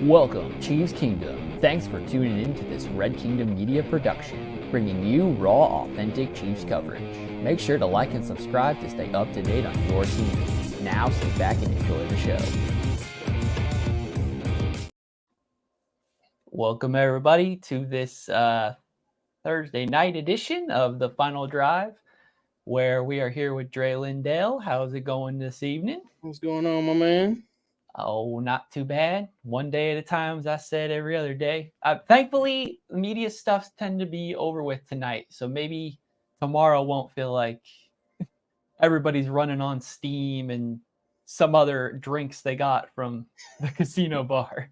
Welcome, Chiefs Kingdom. Thanks for tuning in to this Red Kingdom Media production, bringing you raw, authentic Chiefs coverage. Make sure to like and subscribe to stay up to date on your team. Now, sit back and enjoy the show. Welcome, everybody, to this Thursday night edition of the Final Drive, where we are here with Dre Lendell. How's it going this evening? What's going on, my man? Oh, not too bad. One day at a time, as I said, every other day. Thankfully, the media stuffs tend to be over with tonight, so maybe tomorrow won't feel like everybody's running on Steam and some other drinks they got from the casino bar.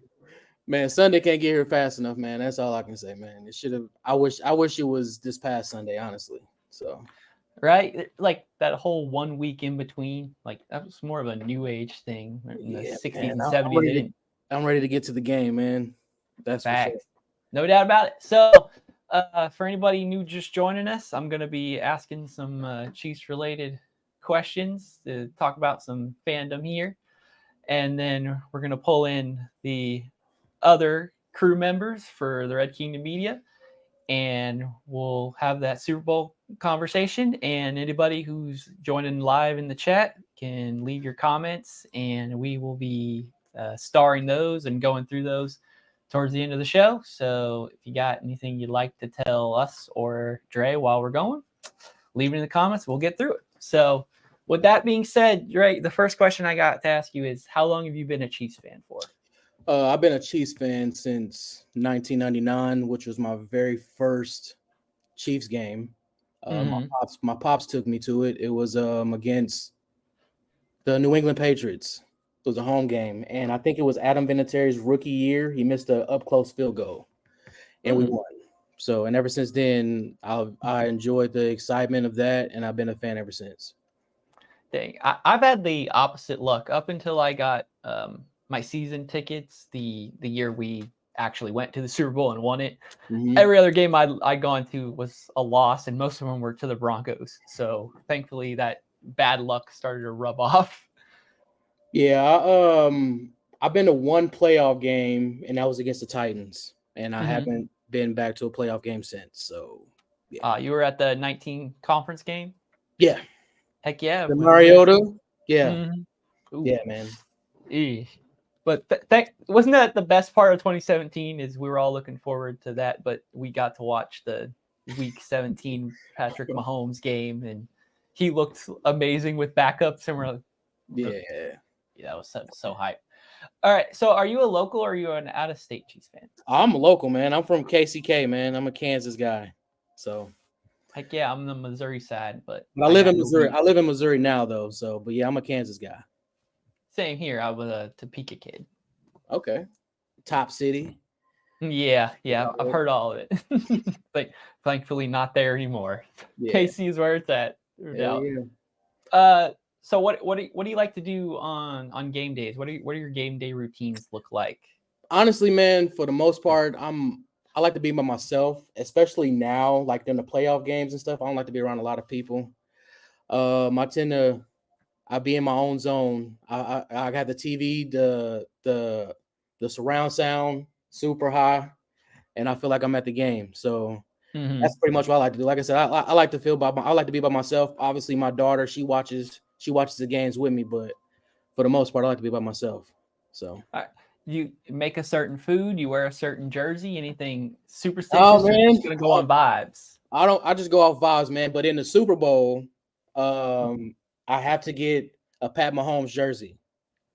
Man, Sunday can't get here fast enough, man. That's all I can say, man. It should have. I wish it was this past Sunday, honestly. So, Right? Like that whole 1 week in between, like that was more of a new age thing in the 60s man, and I'm 70s. I'm ready to get to the game, man. That's for sure. Facts. No doubt about it. So, for anybody new just joining us, I'm going to be asking some Chiefs related questions to talk about some fandom here. And then we're going to pull in the other crew members for the Red Kingdom Media. And we'll have that Super Bowl conversation. And anybody who's joining live in the chat can leave your comments, and we will be starring those and going through those towards the end of the show. So if you got anything you'd like to tell us or Dre while we're going, leave it in the comments. We'll get through it. So with that being said, Dre, the first question I got to ask you is, how long have you been a Chiefs fan for? I've been a Chiefs fan since 1999, which was my very first Chiefs game. My pops took me to it. It was against the New England Patriots. It was a home game, and I think it was Adam Vinatieri's rookie year. He missed an up-close field goal, and we won. So, and ever since then, I enjoyed the excitement of that, and I've been a fan ever since. Dang, I've had the opposite luck up until I got my season tickets the year we actually went to the Super Bowl and won it. Mm-hmm. Every other game I'd gone to was a loss, and most of them were to the Broncos. So thankfully that bad luck started to rub off. Yeah, I've been to one playoff game, and that was against the Titans, and I haven't been back to a playoff game since. So, yeah. You were at the 19 conference game? Yeah. Heck yeah. The Mariota? Yeah. Mm-hmm. Yeah, man. Eesh. But wasn't that the best part of 2017 is we were all looking forward to that, but we got to watch the Week 17 Patrick Mahomes game, and he looked amazing with backups, and we're like, yeah, that was so hype. All right, so are you a local or are you an out-of-state Chiefs fan? I'm a local, man. I'm from KCK, man. I'm a Kansas guy. So, heck yeah, I'm the Missouri side, but I live in Missouri. I live in Missouri now, though. So, but yeah, I'm a Kansas guy. Same here. I was a Topeka kid. Okay, top city. Yeah, I've heard all of it. But thankfully, not there anymore. Yeah. KC is where it's at. Yeah. So what do you like to do on game days? What are your game day routines look like? Honestly, man, for the most part, I like to be by myself, especially now, like in the playoff games and stuff. I don't like to be around a lot of people. I be in my own zone. I got the TV, the surround sound super high, and I feel like I'm at the game. So that's pretty much what I like to do. Like I said, I like to I like to be by myself. Obviously, my daughter, she watches the games with me, but for the most part, I like to be by myself. So you make a certain food, you wear a certain jersey, anything superstitious? Oh man, you're just gonna go on vibes. I just go off vibes, man. But in the Super Bowl, I have to get a Pat Mahomes jersey.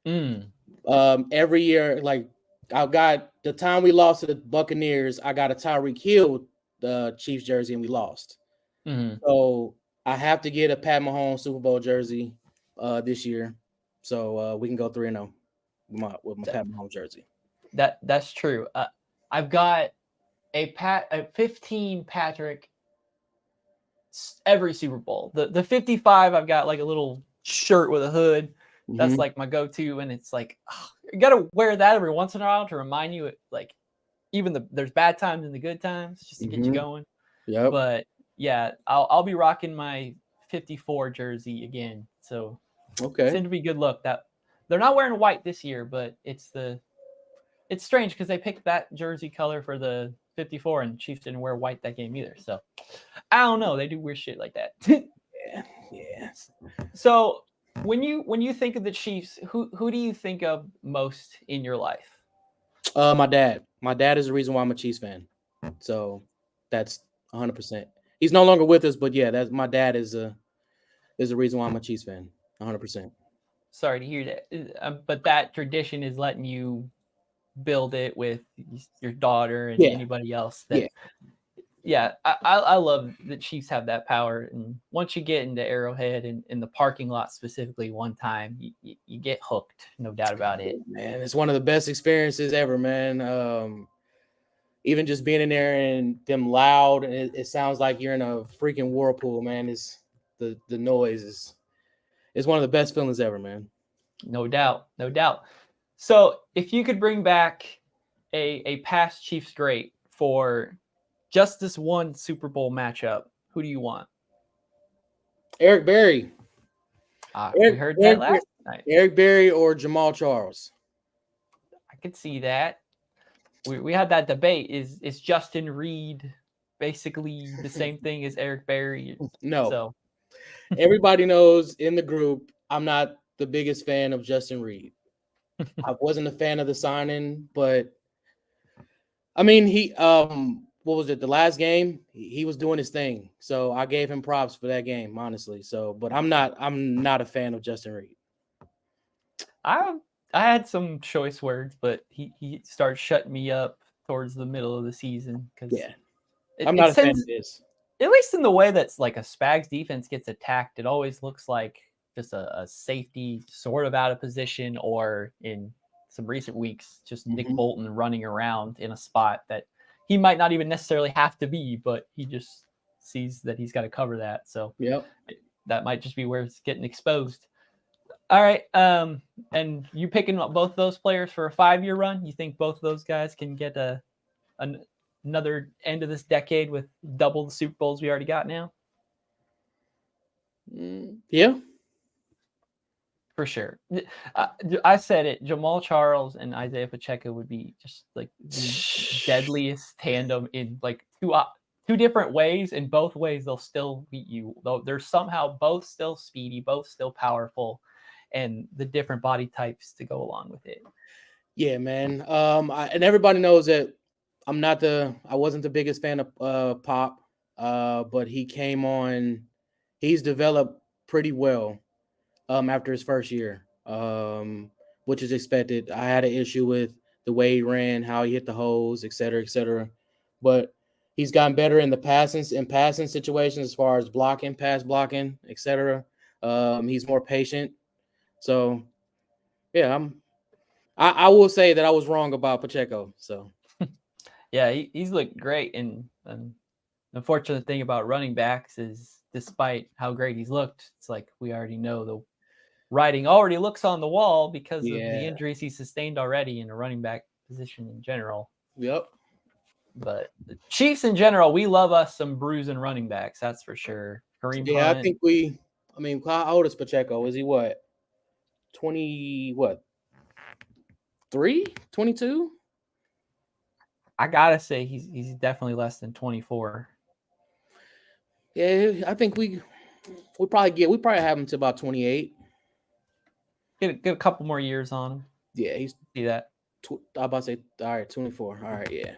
Every year, like I got the time we lost to the Buccaneers, I got a Tyreek Hill Chiefs jersey, and we lost. So I have to get a Pat Mahomes Super Bowl jersey this year, so we can go 3-0 with my Pat Mahomes jersey. That's true. I've got a 15 Patrick every Super Bowl. The 55, I've got like a little shirt with a hood. That's like my go-to, and it's like you gotta wear that every once in a while to remind you, like even there's bad times and the good times, just to get you going. Yeah. But yeah, I'll be rocking my 54 jersey again. So okay, seemed to be good look. That they're not wearing white this year, but it's it's strange because they picked that jersey color for the 54, and Chiefs didn't wear white that game either. So I don't know. They do weird shit like that. Yeah. So when you think of the Chiefs, who do you think of most in your life? My dad. My dad is the reason why I'm a Chiefs fan. So that's 100%. He's no longer with us, but yeah, that's my dad is the reason why I'm a Chiefs fan. 100%. Sorry to hear that, but that tradition is letting you build it with your daughter and anybody else that. Yeah, I love the Chiefs have that power, and once you get into Arrowhead and in the parking lot specifically, one time you get hooked, no doubt about it. Man, it's one of the best experiences ever, man. Even just being in there and them loud, it sounds like you're in a freaking whirlpool, man. It's the noise is one of the best feelings ever, man. No doubt, no doubt. So if you could bring back a past Chiefs great for just this one Super Bowl matchup, who do you want? Eric Berry. We heard that last night. Eric Berry or Jamal Charles. I could see that. We had that debate. Is Justin Reed basically the same thing as Eric Berry? No. So everybody knows in the group I'm not the biggest fan of Justin Reed. I wasn't a fan of the signing, but I mean he what was it, the last game? He was doing his thing. So I gave him props for that game, honestly. So but I'm not a fan of Justin Reed. I had some choice words, but he started shutting me up towards the middle of the season because I'm not a fan of this. At least in the way that's like a Spags defense gets attacked, it always looks like just a safety sort of out of position, or in some recent weeks, just Nick Bolton running around in a spot that he might not even necessarily have to be, but he just sees that he's got to cover that. So that might just be where it's getting exposed. All right. And you picking both those players for a 5-year run? You think both of those guys can get another end of this decade with double the Super Bowls we already got now? Yeah. For sure. I said it. Jamal Charles and Isaiah Pacheco would be just like the deadliest tandem in like two different ways. In both ways, they'll still beat you. Though they're somehow both still speedy, both still powerful, and the different body types to go along with it. Yeah, man. And everybody knows that I wasn't the biggest fan of Pop, but he came on. He's developed pretty well after his first year, which is expected. I had an issue with the way he ran, how he hit the holes, et cetera, but he's gotten better in the passing situations as far as pass blocking, et cetera. He's more patient. So, yeah, I will say that I was wrong about Pacheco. So, yeah, he's looked great. And the unfortunate thing about running backs is, despite how great he's looked, it's like we already know the writing already looks on the wall because of the injuries he sustained already in a running back position in general. Yep. But the Chiefs in general, we love us some bruising running backs. That's for sure. Kareem Hunt. I think how old is Pacheco? Is he what? 20, what? 22? I gotta say he's definitely less than 24. Yeah, I think we probably have him to about 28. Get a couple more years on him. Yeah, he's see that. I'm about to say, all right, 24. All right, yeah.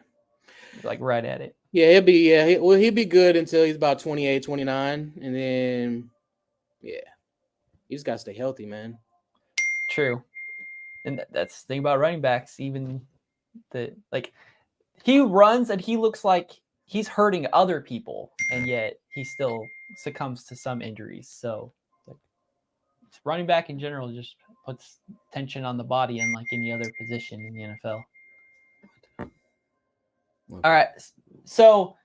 Like right at it. Yeah, he'll be good until he's about 28, 29. And then, yeah, you just got to stay healthy, man. True. And that's the thing about running backs, even he runs and he looks like he's hurting other people, and yet he still succumbs to some injuries. So running back in general just puts tension on the body unlike any other position in the NFL. Okay. All right. So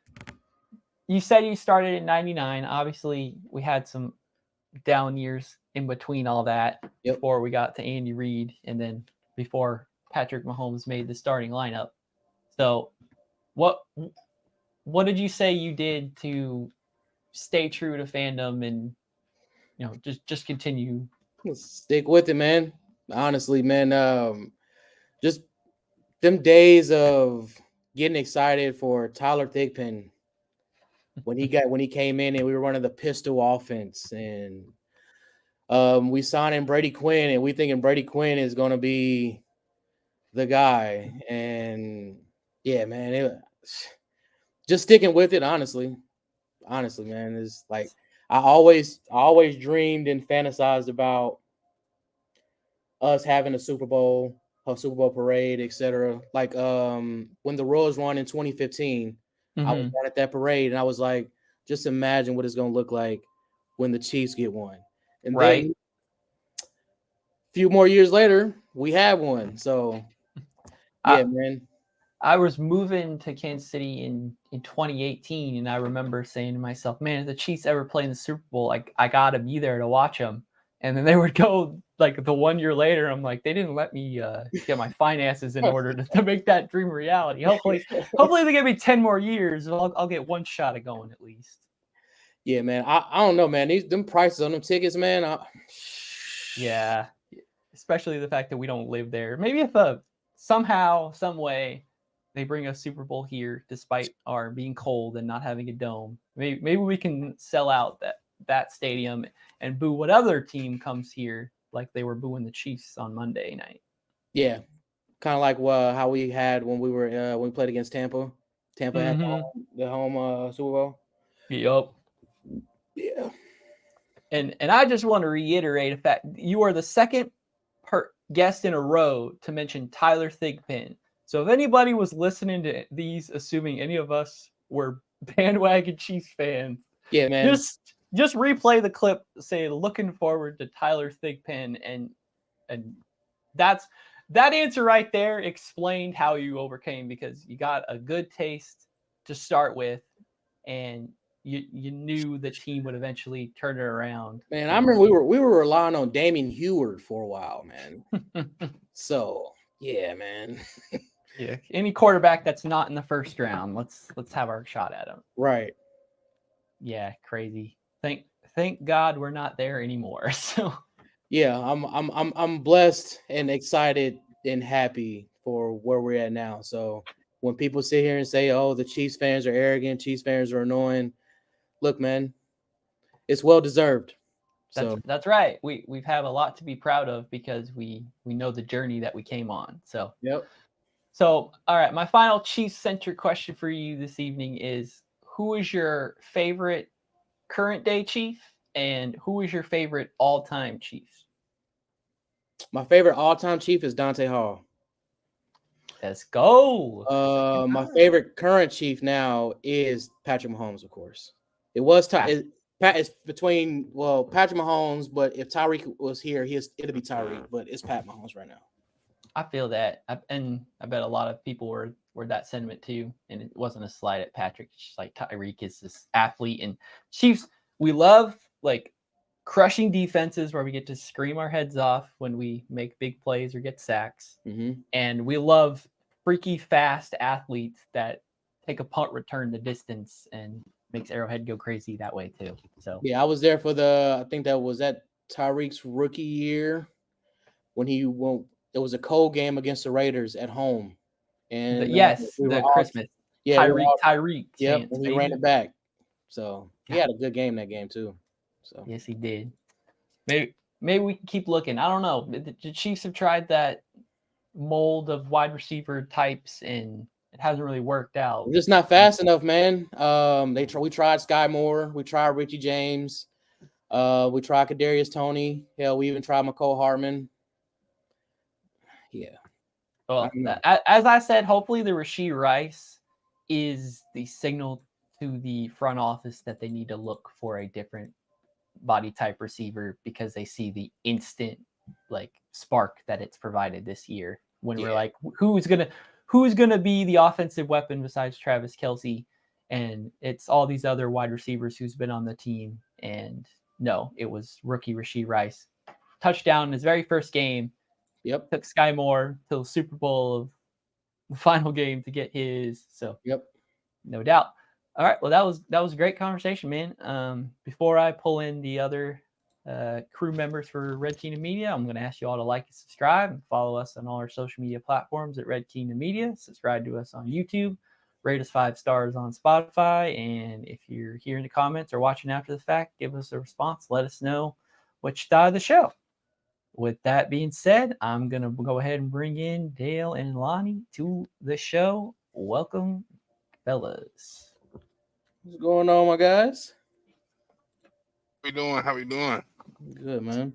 you said you started in 99. Obviously, we had some down years in between all that before we got to Andy Reid, and then before Patrick Mahomes made the starting lineup. So what did you say you did to stay true to fandom and just continue? Stick with it, man. Honestly, man. Just them days of getting excited for Tyler Thigpen when he came in and we were running the pistol offense, and we signed in Brady Quinn, and we thinking Brady Quinn is going to be the guy. And yeah, man, just sticking with it. Honestly, man, is like I always dreamed and fantasized about us having a Super Bowl parade, etc. Like when the Royals won in 2015, I was at that parade, and I was like, just imagine what it's going to look like when the Chiefs get one. And then a few more years later, we have one. So yeah, man. I was moving to Kansas City in 2018, and I remember saying to myself, man, if the Chiefs ever play in the Super Bowl, I got to be there to watch them. And then they would go like the 1 year later. I'm like, they didn't let me get my finances in order to make that dream reality. Hopefully they give me 10 more years. I'll get one shot at going at least. Yeah, man. I don't know, man. Them prices on them tickets, man. Yeah, especially the fact that we don't live there. Maybe if somehow, some way, they bring a Super Bowl here, despite our being cold and not having a dome. Maybe we can sell out that stadium and boo what other team comes here, like they were booing the Chiefs on Monday night. Yeah, kind of like how we had when we played against Tampa. Tampa had the home Super Bowl. Yup. Yeah. And I just want to reiterate the fact you are the second guest in a row to mention Tyler Thigpen. So if anybody was listening to these, assuming any of us were bandwagon Chiefs fans, yeah, man, just replay the clip, say looking forward to Tyler Thigpen, and that answer right there explained how you overcame, because you got a good taste to start with, and you knew the team would eventually turn it around. Man, I remember we were relying on Damien Heward for a while, man. So yeah, man. Yeah, any quarterback that's not in the first round, let's have our shot at him. Right. Yeah, crazy. Thank God we're not there anymore. So yeah, I'm blessed and excited and happy for where we're at now. So when people sit here and say, "Oh, the Chiefs fans are arrogant, Chiefs fans are annoying," look, man, it's well deserved. That's right. We've had a lot to be proud of because we know the journey that we came on. So yep. So all right, my final Chiefs-centric question for you this evening is: who is your favorite current day Chief, and who is your favorite all-time Chief? My favorite all-time Chief is Dante Hall. Let's go. My favorite current Chief now is Patrick Mahomes, of course. It was it's between Patrick Mahomes, but if Tyreek was here, it'd be Tyreek, but it's Pat Mahomes right now. I feel that, and I bet a lot of people were that sentiment too. And it wasn't a slight at Patrick. It's just like Tyreek is this athlete, and Chiefs, we love like crushing defenses where we get to scream our heads off when we make big plays or get sacks, and we love freaky fast athletes that take a punt return the distance and makes Arrowhead go crazy that way too. So yeah, I was there for I think that was Tyreek's rookie year when it was a cold game against the Raiders at home, and the Christmas. Yeah, Tyreek. Yep, and he ran it back. So he had a good game that game too. So yes, he did. Maybe we can keep looking. I don't know. The Chiefs have tried that mold of wide receiver types, and it hasn't really worked out. It's just not fast enough, man. We tried Sky Moore, we tried Richie James, we tried Kadarius Toney. Hell, we even tried McCole Hardman. Yeah. Well, as I said, hopefully the Rashee Rice is the signal to the front office that they need to look for a different body type receiver, because they see the instant like spark that it's provided this year when we're like, who's gonna be the offensive weapon besides Travis Kelce? And it's all these other wide receivers who's been on the team. And no, it was rookie Rashee Rice. Touchdown in his very first game. Yep. Took Sky Moore to the Super Bowl of the final game to get his. So yep. No doubt. All right. Well, that was a great conversation, man. Before I pull in the other crew members for Red Kingdom Media. I'm going to ask you all to like and subscribe and follow us on all our social media platforms at Red Kingdom Media. Subscribe to us on YouTube. Rate us 5 stars on Spotify. And if you're here in the comments or watching after the fact, give us a response. Let us know what you thought of the show. With that being said, I'm going to go ahead and bring in Dale and Lonnie to the show. Welcome, fellas. What's going on, my guys? How we doing? Good, man.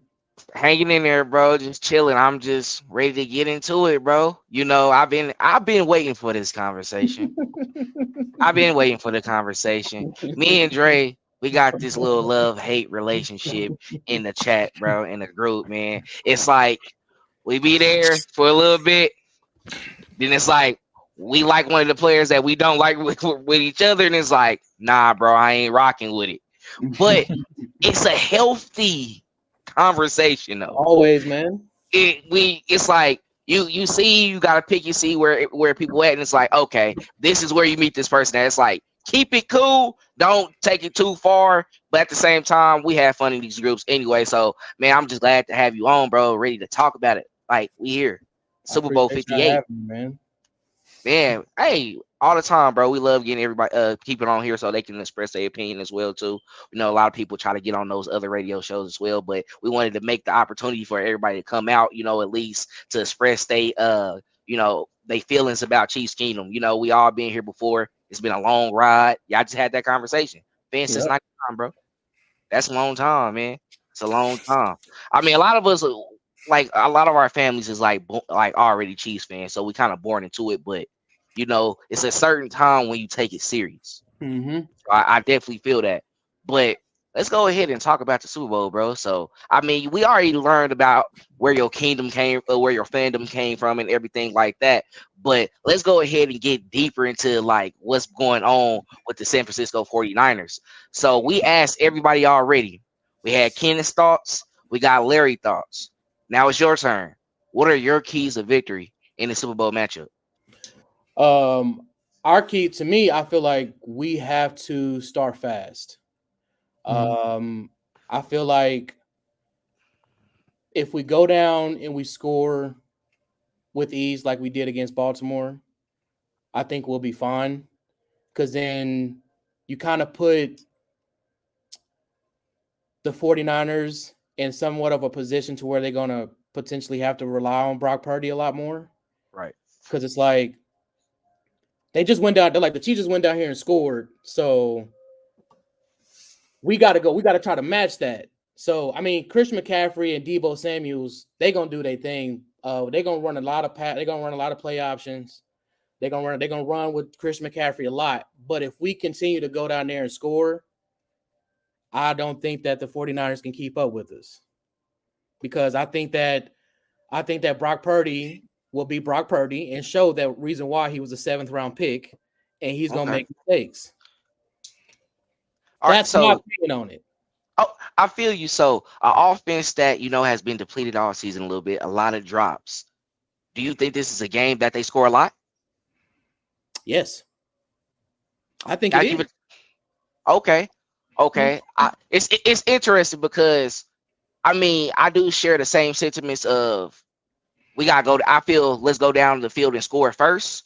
Hanging in there, bro. Just chilling. I'm just ready to get into it, bro. You know, I've been waiting for this conversation. I've been waiting for the conversation. Me and Dre, we got this little love-hate relationship in the chat, bro, in the group, man. It's like we be there for a little bit, then it's like we like one of the players that we don't like with each other, and it's like, nah, bro, I ain't rocking with it. But it's a healthy conversation, though. Always, man. It's like you see, you gotta pick your see where people at, and it's like, okay, this is where you meet this person at. It's like, keep it cool, don't take it too far, but at the same time, we have fun in these groups anyway. So, man, I'm just glad to have you on, bro, ready to talk about it. Like, we here, Super Bowl 58, man. Man, hey, all the time, bro. We love getting everybody keep it on here so they can express their opinion as well too. You know, a lot of people try to get on those other radio shows as well, but we wanted to make the opportunity for everybody to come out, you know, at least to express they they feelings about Chiefs Kingdom. You know, we all been here before. It's been a long ride. Y'all just had that conversation. Been since 99, bro. That's a long time, man. It's a long time. I mean, a lot of us, like a lot of our families is like already Chiefs fans, so we kind of born into it, but you know, it's a certain time when you take it serious. Mm-hmm. So I definitely feel that. But let's go ahead and talk about the Super Bowl, bro. So, I mean, we already learned about where your kingdom came, where your fandom came from, and everything like that. But let's go ahead and get deeper into like what's going on with the San Francisco 49ers. So we asked everybody already. We had Kenneth's thoughts. We got Larry thoughts. Now it's your turn. What are your keys of victory in the Super Bowl matchup? Our key to me, I feel like we have to start fast. I feel like if we go down and we score with ease like we did against Baltimore, I think we'll be fine. Because then you kind of put the 49ers in somewhat of a position to where they're going to potentially have to rely on Brock Purdy a lot more. Right. Because it's like they just went down. They're like, the Chiefs just went down here and scored. So we got to go. We got to try to match that. So, I mean, Christian McCaffrey and Deebo Samuels, they're going to do their thing. They're going to run a lot of they're going to run a lot of play options. They're going to run with Christian McCaffrey a lot. But if we continue to go down there and score, I don't think that the 49ers can keep up with us. Because I think that Brock Purdy will be Brock Purdy and show that reason why he was a 7th round pick, and he's going to make mistakes. That's my opinion on it. Oh, I feel you. So, an offense that, you know, has been depleted all season a little bit, a lot of drops. Do you think this is a game that they score a lot? Yes. I think it is. Okay. It's interesting because, I mean, I do share the same sentiments of we got to go. I feel let's go down the field and score first.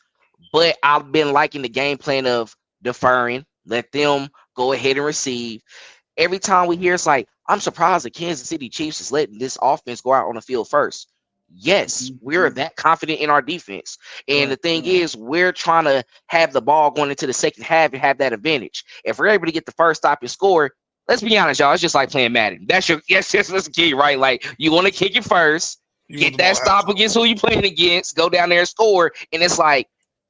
But I've been liking the game plan of deferring, let them go ahead and receive. Every time we hear, it's like, I'm surprised the Kansas City Chiefs is letting this offense go out on the field first. Yes, we're that confident in our defense. And the thing is, we're trying to have the ball going into the second half and have that advantage. If we're able to get the first stop and score, let's be honest, y'all, it's just like playing Madden. That's the key, right? Like, you want to kick it first, get that stop against who you playing against, go down there and score. And it's like,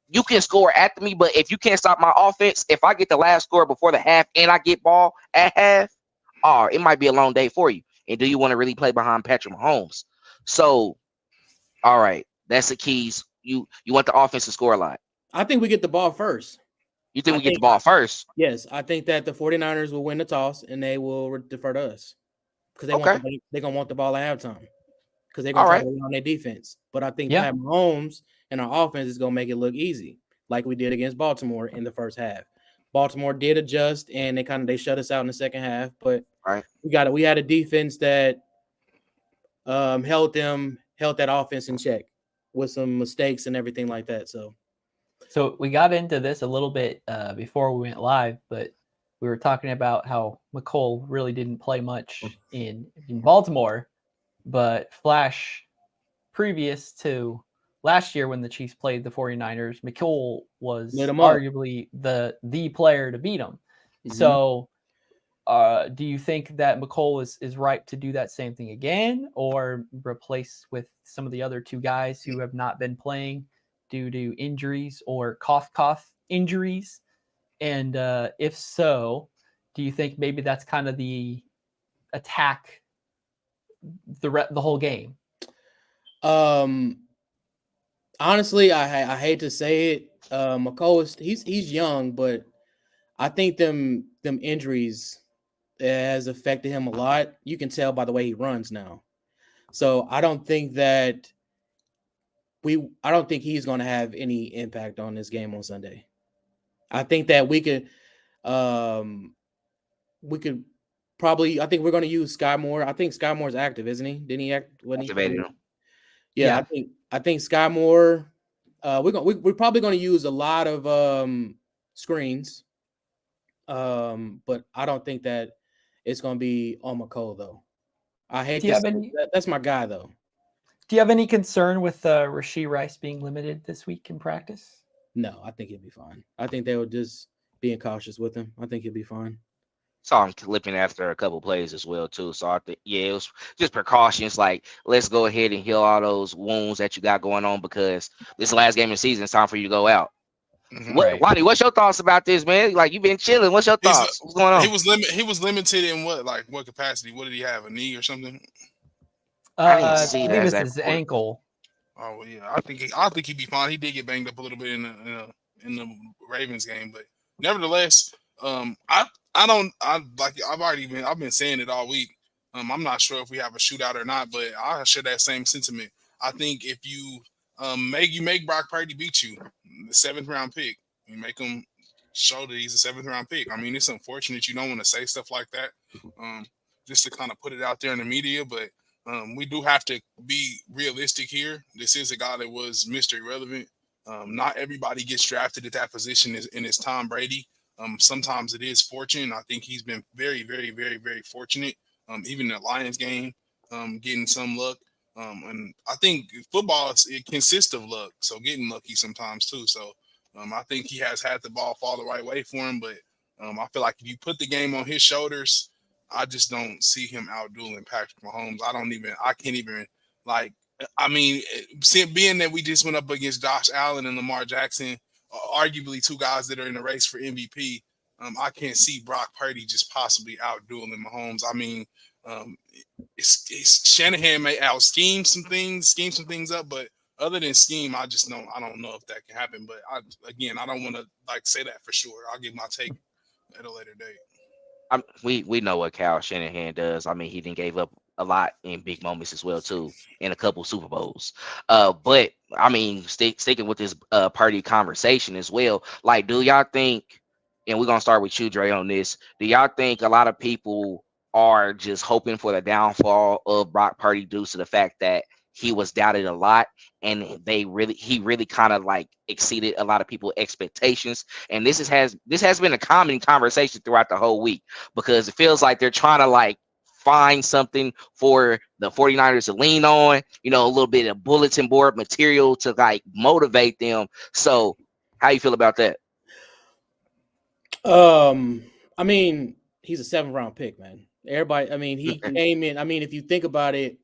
you can score after me, but if you can't stop my offense, if I get the last score before the half and I get ball at half, it might be a long day for you. And do you want to really play behind Patrick Mahomes? So, all right, that's the keys. You want the offense to score a lot. I think we get the ball first. You think we get the ball first? Yes, I think that the 49ers will win the toss and they will defer to us because they're going to want the ball at halftime because they're going to try to rely on their defense. But I think Pat Mahomes and our offense is going to make it look easy like we did against Baltimore in the first half. Baltimore did adjust, and they shut us out in the second half. But right. we had a defense that held that offense in check with some mistakes and everything like that. So we got into this a little bit before we went live, but we were talking about how McCole really didn't play much in Baltimore, but Flash, previous to last year when the Chiefs played the 49ers, McCole was arguably the player to beat them. Mm-hmm. So do you think that McCole is right to do that same thing again, or replace with some of the other two guys who have not been playing due to injuries or cough injuries? And if so, do you think maybe that's kind of the attack the whole game? Honestly, I hate to say it, McCole he's young, but I think them injuries has affected him a lot. You can tell by the way he runs now. So I don't think he's going to have any impact on this game on Sunday. I think that we could probably. I think we're going to use Sky Moore. I think Sky Moore's active, isn't he? Didn't he act? Activated him. Yeah, I think Sky Moore. We're probably going to use a lot of screens. But I don't think that it's going to be on McCole though. I hate to say that's my guy though. Do you have any concern with Rashee Rice being limited this week in practice? No, I think he'll be fine. I think they were just being cautious with him. I think he'll be fine. Saw him clipping after a couple plays as well too. So I think it was just precautions. Like, let's go ahead and heal all those wounds that you got going on, because this last game of the season, it's time for you to go out. Mm-hmm. Wadi, what's your thoughts about this, man? Like, you've been chilling. What's your thoughts? What's going on? He was limited in what capacity? What did he have? A knee or something? I didn't see that. I think it was his ankle. Oh yeah, I think he'd be fine. He did get banged up a little bit in the Ravens game, but nevertheless, I've been saying it all week. I'm not sure if we have a shootout or not, but I share that same sentiment. I think if you make Brock Purdy beat you, the 7th round pick, you make him show that he's a 7th round pick. I mean, it's unfortunate you don't want to say stuff like that, just to kind of put it out there in the media, but we do have to be realistic here. This is a guy that was Mr. Irrelevant. Not everybody gets drafted at that position, and it's Tom Brady. Sometimes it is fortune. I think he's been very, very, very, very fortunate. Even in the Lions game, getting some luck. And I think football, it consists of luck. So getting lucky sometimes too. So I think he has had the ball fall the right way for him. But I feel like if you put the game on his shoulders, I just don't see him outdueling Patrick Mahomes. I can't even being that we just went up against Josh Allen and Lamar Jackson, arguably two guys that are in the race for MVP, I can't see Brock Purdy just possibly outdueling Mahomes. I mean, Shanahan may out scheme some things up, but other than scheme, I don't know if that can happen. But I don't want to say that for sure. I'll give my take at a later date. We know what Kyle Shanahan does. I mean, he didn't gave up a lot in big moments as well too, in a couple Super Bowls. But I mean, sticking with this Purdy conversation as well. Like, do y'all think? And we're gonna start with you, Dre, on this. Do y'all think a lot of people are just hoping for the downfall of Brock Purdy due to the fact that he was doubted a lot, and he really kind of exceeded a lot of people's expectations? And this has been a common conversation throughout the whole week, because it feels like they're trying to find something for the 49ers to lean on, a little bit of bulletin board material to motivate them. So how you feel about that? I mean, he's a 7th round pick, man. Everybody, I mean, he came in. I mean, if you think about it,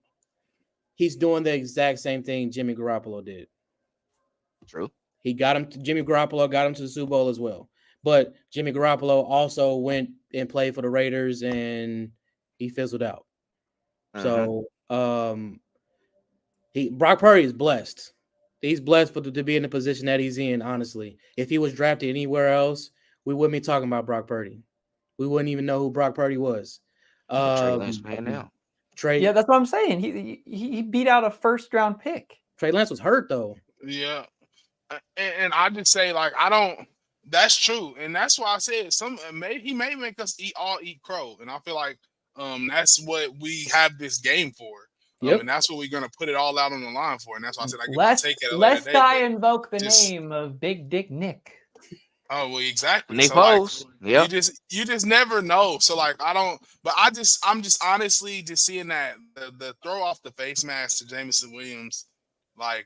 he's doing the exact same thing Jimmy Garoppolo did. True. Jimmy Garoppolo got him to the Super Bowl as well. But Jimmy Garoppolo also went and played for the Raiders, and he fizzled out. So Brock Purdy is blessed. He's blessed to be in the position that he's in, honestly. If he was drafted anywhere else, we wouldn't be talking about Brock Purdy. We wouldn't even know who Brock Purdy was. Trey Lance playing now. Yeah, that's what I'm saying. He beat out a 1st round pick. Trey Lance was hurt though. Yeah, and I just say That's true, and that's why I said he may make us eat crow, and I feel like that's what we have this game for. Yep. And that's what we're gonna put it all out on the line for, and that's why I said I get my Lest take at a later date. I invoke the name of Big Dick Nick. Oh well, exactly. Nick So like, Foles. Yep. you just never know. So like, I'm just honestly just seeing that the throw off the face mask to Jameson Williams, like.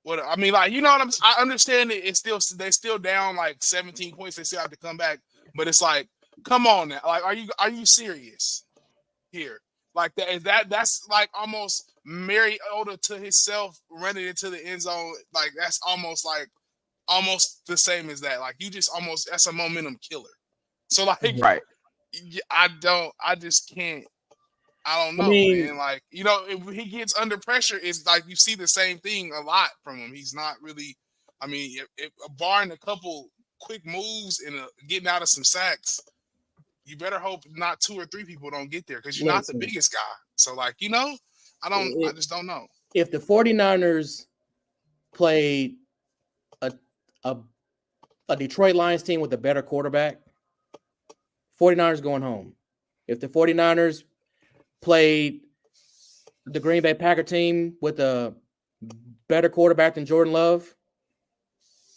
What I mean, like, you know what I understand it. It's still they still down like 17 points. They still have to come back, but it's like, come on now. Like, are you serious here? Like that's like almost Mariota to himself running into the end zone. Like that's almost the same as that. Like you just almost that's a momentum killer. So like, right. I just can't. I don't know, man. Like, you know, if he gets under pressure, it's like you see the same thing a lot from him. He's not really, I mean, if barring a couple quick moves and getting out of some sacks, you better hope not 2 or 3 people don't get there because you're not the biggest guy. So, like, you know, I just don't know. If the 49ers played a Detroit Lions team with a better quarterback, 49ers going home. If the 49ers played the Green Bay Packer team with a better quarterback than Jordan Love,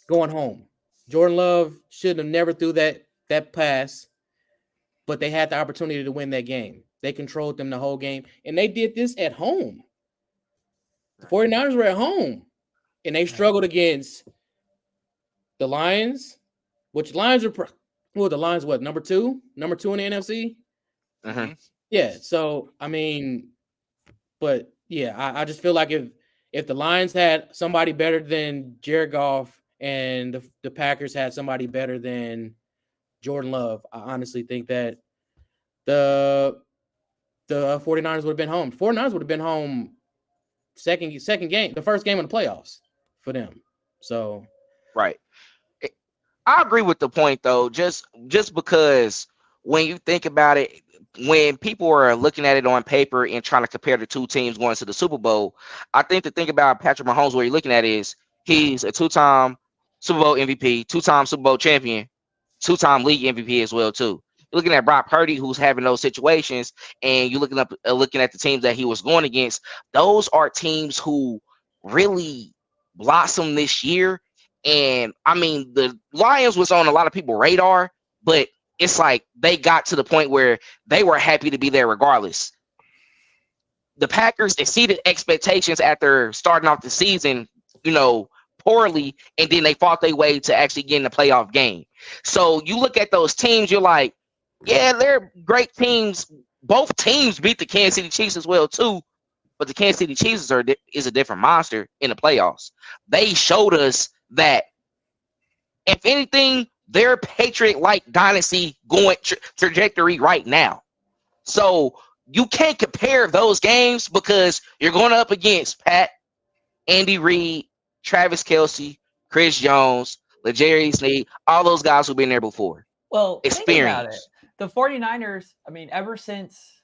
going home. Jordan Love should have never threw that pass, but they had the opportunity to win that game. They controlled them the whole game, and they did this at home. The 49ers were at home, and they struggled against the Lions, which Lions are the Lions number two in the NFC? Mm-hmm. Yeah, so I mean, but yeah, I just feel like if the Lions had somebody better than Jared Goff and the Packers had somebody better than Jordan Love, I honestly think that the 49ers would have been home. 49ers would have been home second game, the first game of the playoffs for them. So right. I agree with the point though, just because when you think about it, when people are looking at it on paper and trying to compare the two teams going to the Super Bowl, I think the thing about Patrick Mahomes, what you're looking at is he's a 2-time Super Bowl MVP, 2-time Super Bowl champion, 2-time league MVP as well too. You're looking at Brock Purdy, who's having those situations, and you're looking at the teams that he was going against. Those are teams who really blossomed this year. And I mean, the Lions was on a lot of people's radar, but it's like they got to the point where they were happy to be there regardless. The Packers exceeded expectations after starting off the season, you know, poorly, and then they fought their way to actually get in the playoff game. So you look at those teams, you're like, yeah, they're great teams. Both teams beat the Kansas City Chiefs as well too, but the Kansas City Chiefs is a different monster in the playoffs. They showed us that, if anything, their Patriot-like dynasty going trajectory right now. So you can't compare those games because you're going up against Pat, Andy Reid, Travis Kelce, Chris Jones, L'Jarius Sneed, all those guys who've been there before. Well, think about it. The 49ers, I mean, ever since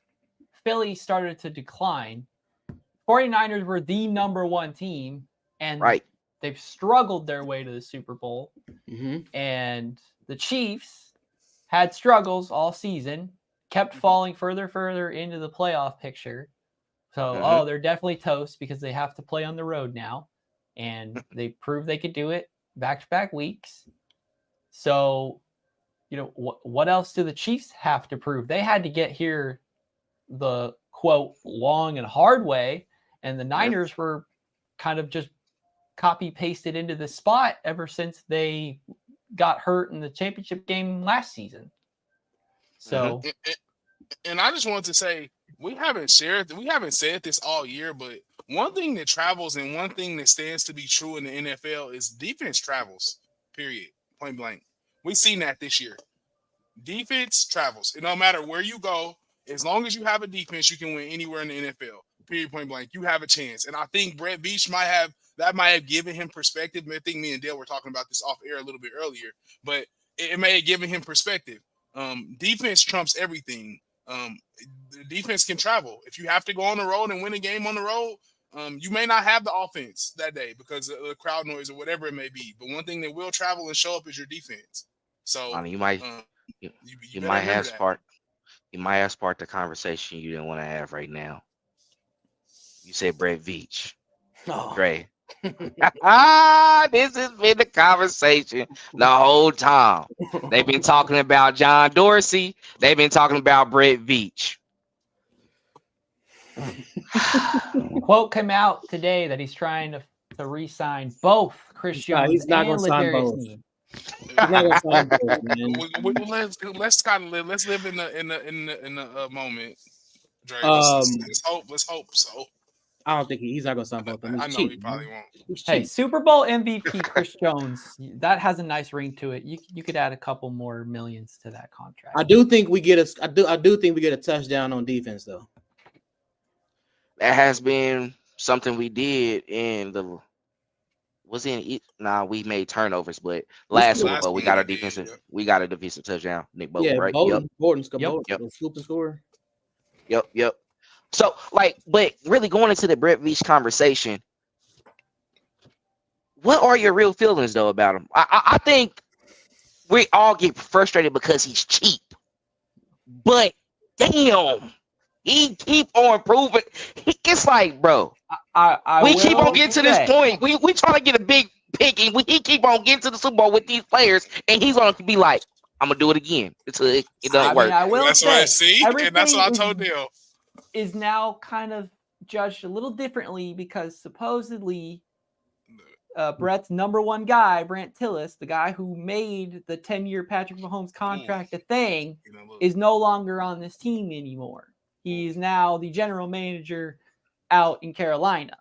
Philly started to decline, 49ers were the number one team, and they've struggled their way to the Super Bowl. Mm-hmm. And the Chiefs had struggles all season, kept falling further into the playoff picture. So, they're definitely toast because they have to play on the road now. And they proved they could do it back-to-back weeks. So, you know, what else do the Chiefs have to prove? They had to get here the, quote, long and hard way. And the Niners were kind of just copy-pasted into the spot ever since they got hurt in the championship game last season. So, and I just wanted to say, we haven't said this all year, but one thing that travels and one thing that stands to be true in the NFL is defense travels, period, point blank. We've seen that this year. Defense travels. And no matter where you go, as long as you have a defense, you can win anywhere in the NFL, period, point blank. You have a chance. And I think Brett Veach might have given him perspective. I think me and Dale were talking about this off air a little bit earlier, but it may have given him perspective. Defense trumps everything. The defense can travel. If you have to go on the road and win a game on the road, You may not have the offense that day because of the crowd noise or whatever it may be, but one thing that will travel and show up is your defense. So I mean, you might you you better might remember have that. sparked the conversation you didn't want to have right now. You said Brett Veach, Oh. Dre. This has been the conversation the whole time. They've been talking about John Dorsey. They've been talking about Brett Veach. Quote came out today that he's trying to re-sign both Chris Jones he's not and gonna sign Ladarius both. Need. He's not gonna sign both, man. Let's live in the moment, Dre. Um, Let's hope so. I don't think he's not gonna sign both of them. He's I know cheap, he probably man. won't. He's Hey, cheap. Super Bowl MVP Chris Jones, that has a nice ring to it. You could add a couple more millions to that contract. I do think we get a touchdown on defense though. That has been something we did in the we made turnovers, but last Super Bowl we got a defensive touchdown. Nick Bolton, Yeah, right? Bolton Yep. scoop and score. Yep. So, but really going into the Brett Veach conversation, what are your real feelings though about him? I think we all get frustrated because he's cheap, but damn, he keep on proving. It's like, bro, we keep on getting to this point. We trying to get a big pick, and he keep on getting to the Super Bowl with these players, and he's gonna be like, I'm gonna do it again until it doesn't work. I will that's say, what I see, and that's what I told Dale. Is now kind of judged a little differently because supposedly Brett's number one guy, Brant Tillis, the guy who made the 10-year Patrick Mahomes contract a thing, is no longer on this team anymore. He's now the general manager out in Carolina.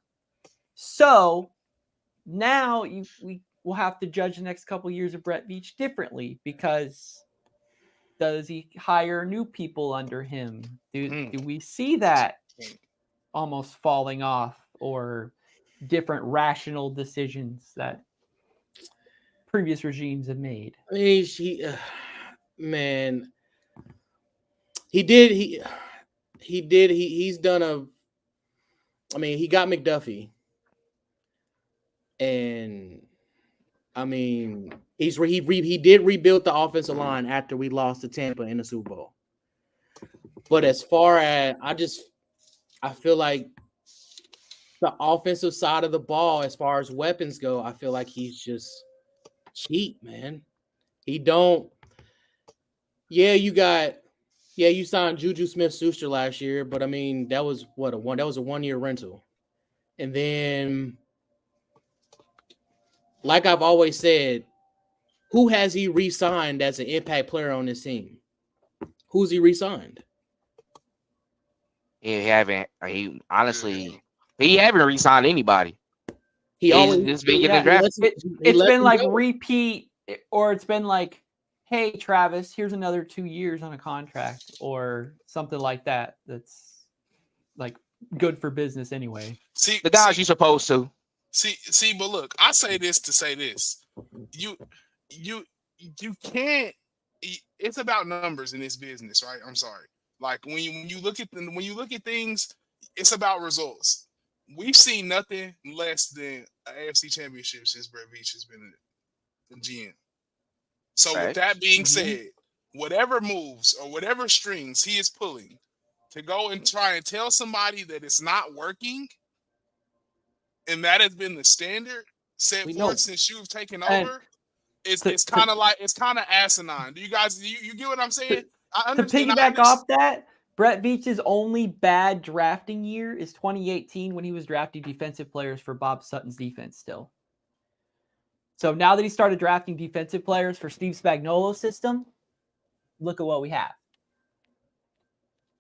So now we will have to judge the next couple of years of Brett Veach differently because does he hire new people under him? Do we see that almost falling off or different rational decisions that previous regimes have made? I mean, he got McDuffie, and I mean, he did rebuild the offensive line after we lost to Tampa in the Super Bowl. But as far as I feel like the offensive side of the ball, as far as weapons go, I feel like he's just cheap, man. He don't. Yeah, you signed Juju Smith-Schuster last year, but I mean that was a 1-year rental, and then, like I've always said, who has he re-signed as an impact player on this team? Who's he re-signed? He haven't re-signed anybody. It's been like repeat, or it's been like, hey, Travis, here's another 2 years on a contract or something like that. That's like good for business anyway. See, the guys you're supposed to. See, but look, I say this to say this. You can't. It's about numbers in this business, right? I'm sorry. Like when you look at things, it's about results. We've seen nothing less than an AFC Championship since Brett Veach has been a GM. So with that being said, whatever moves or whatever strings he is pulling to go and try and tell somebody that it's not working, and that has been the standard set forth since you've taken over, it's kind of asinine. Do you guys you get what I'm saying? I understand. To piggyback off that, Brett Veach's only bad drafting year is 2018 when he was drafting defensive players for Bob Sutton's defense still. So now that he started drafting defensive players for Steve Spagnuolo's system, look at what we have.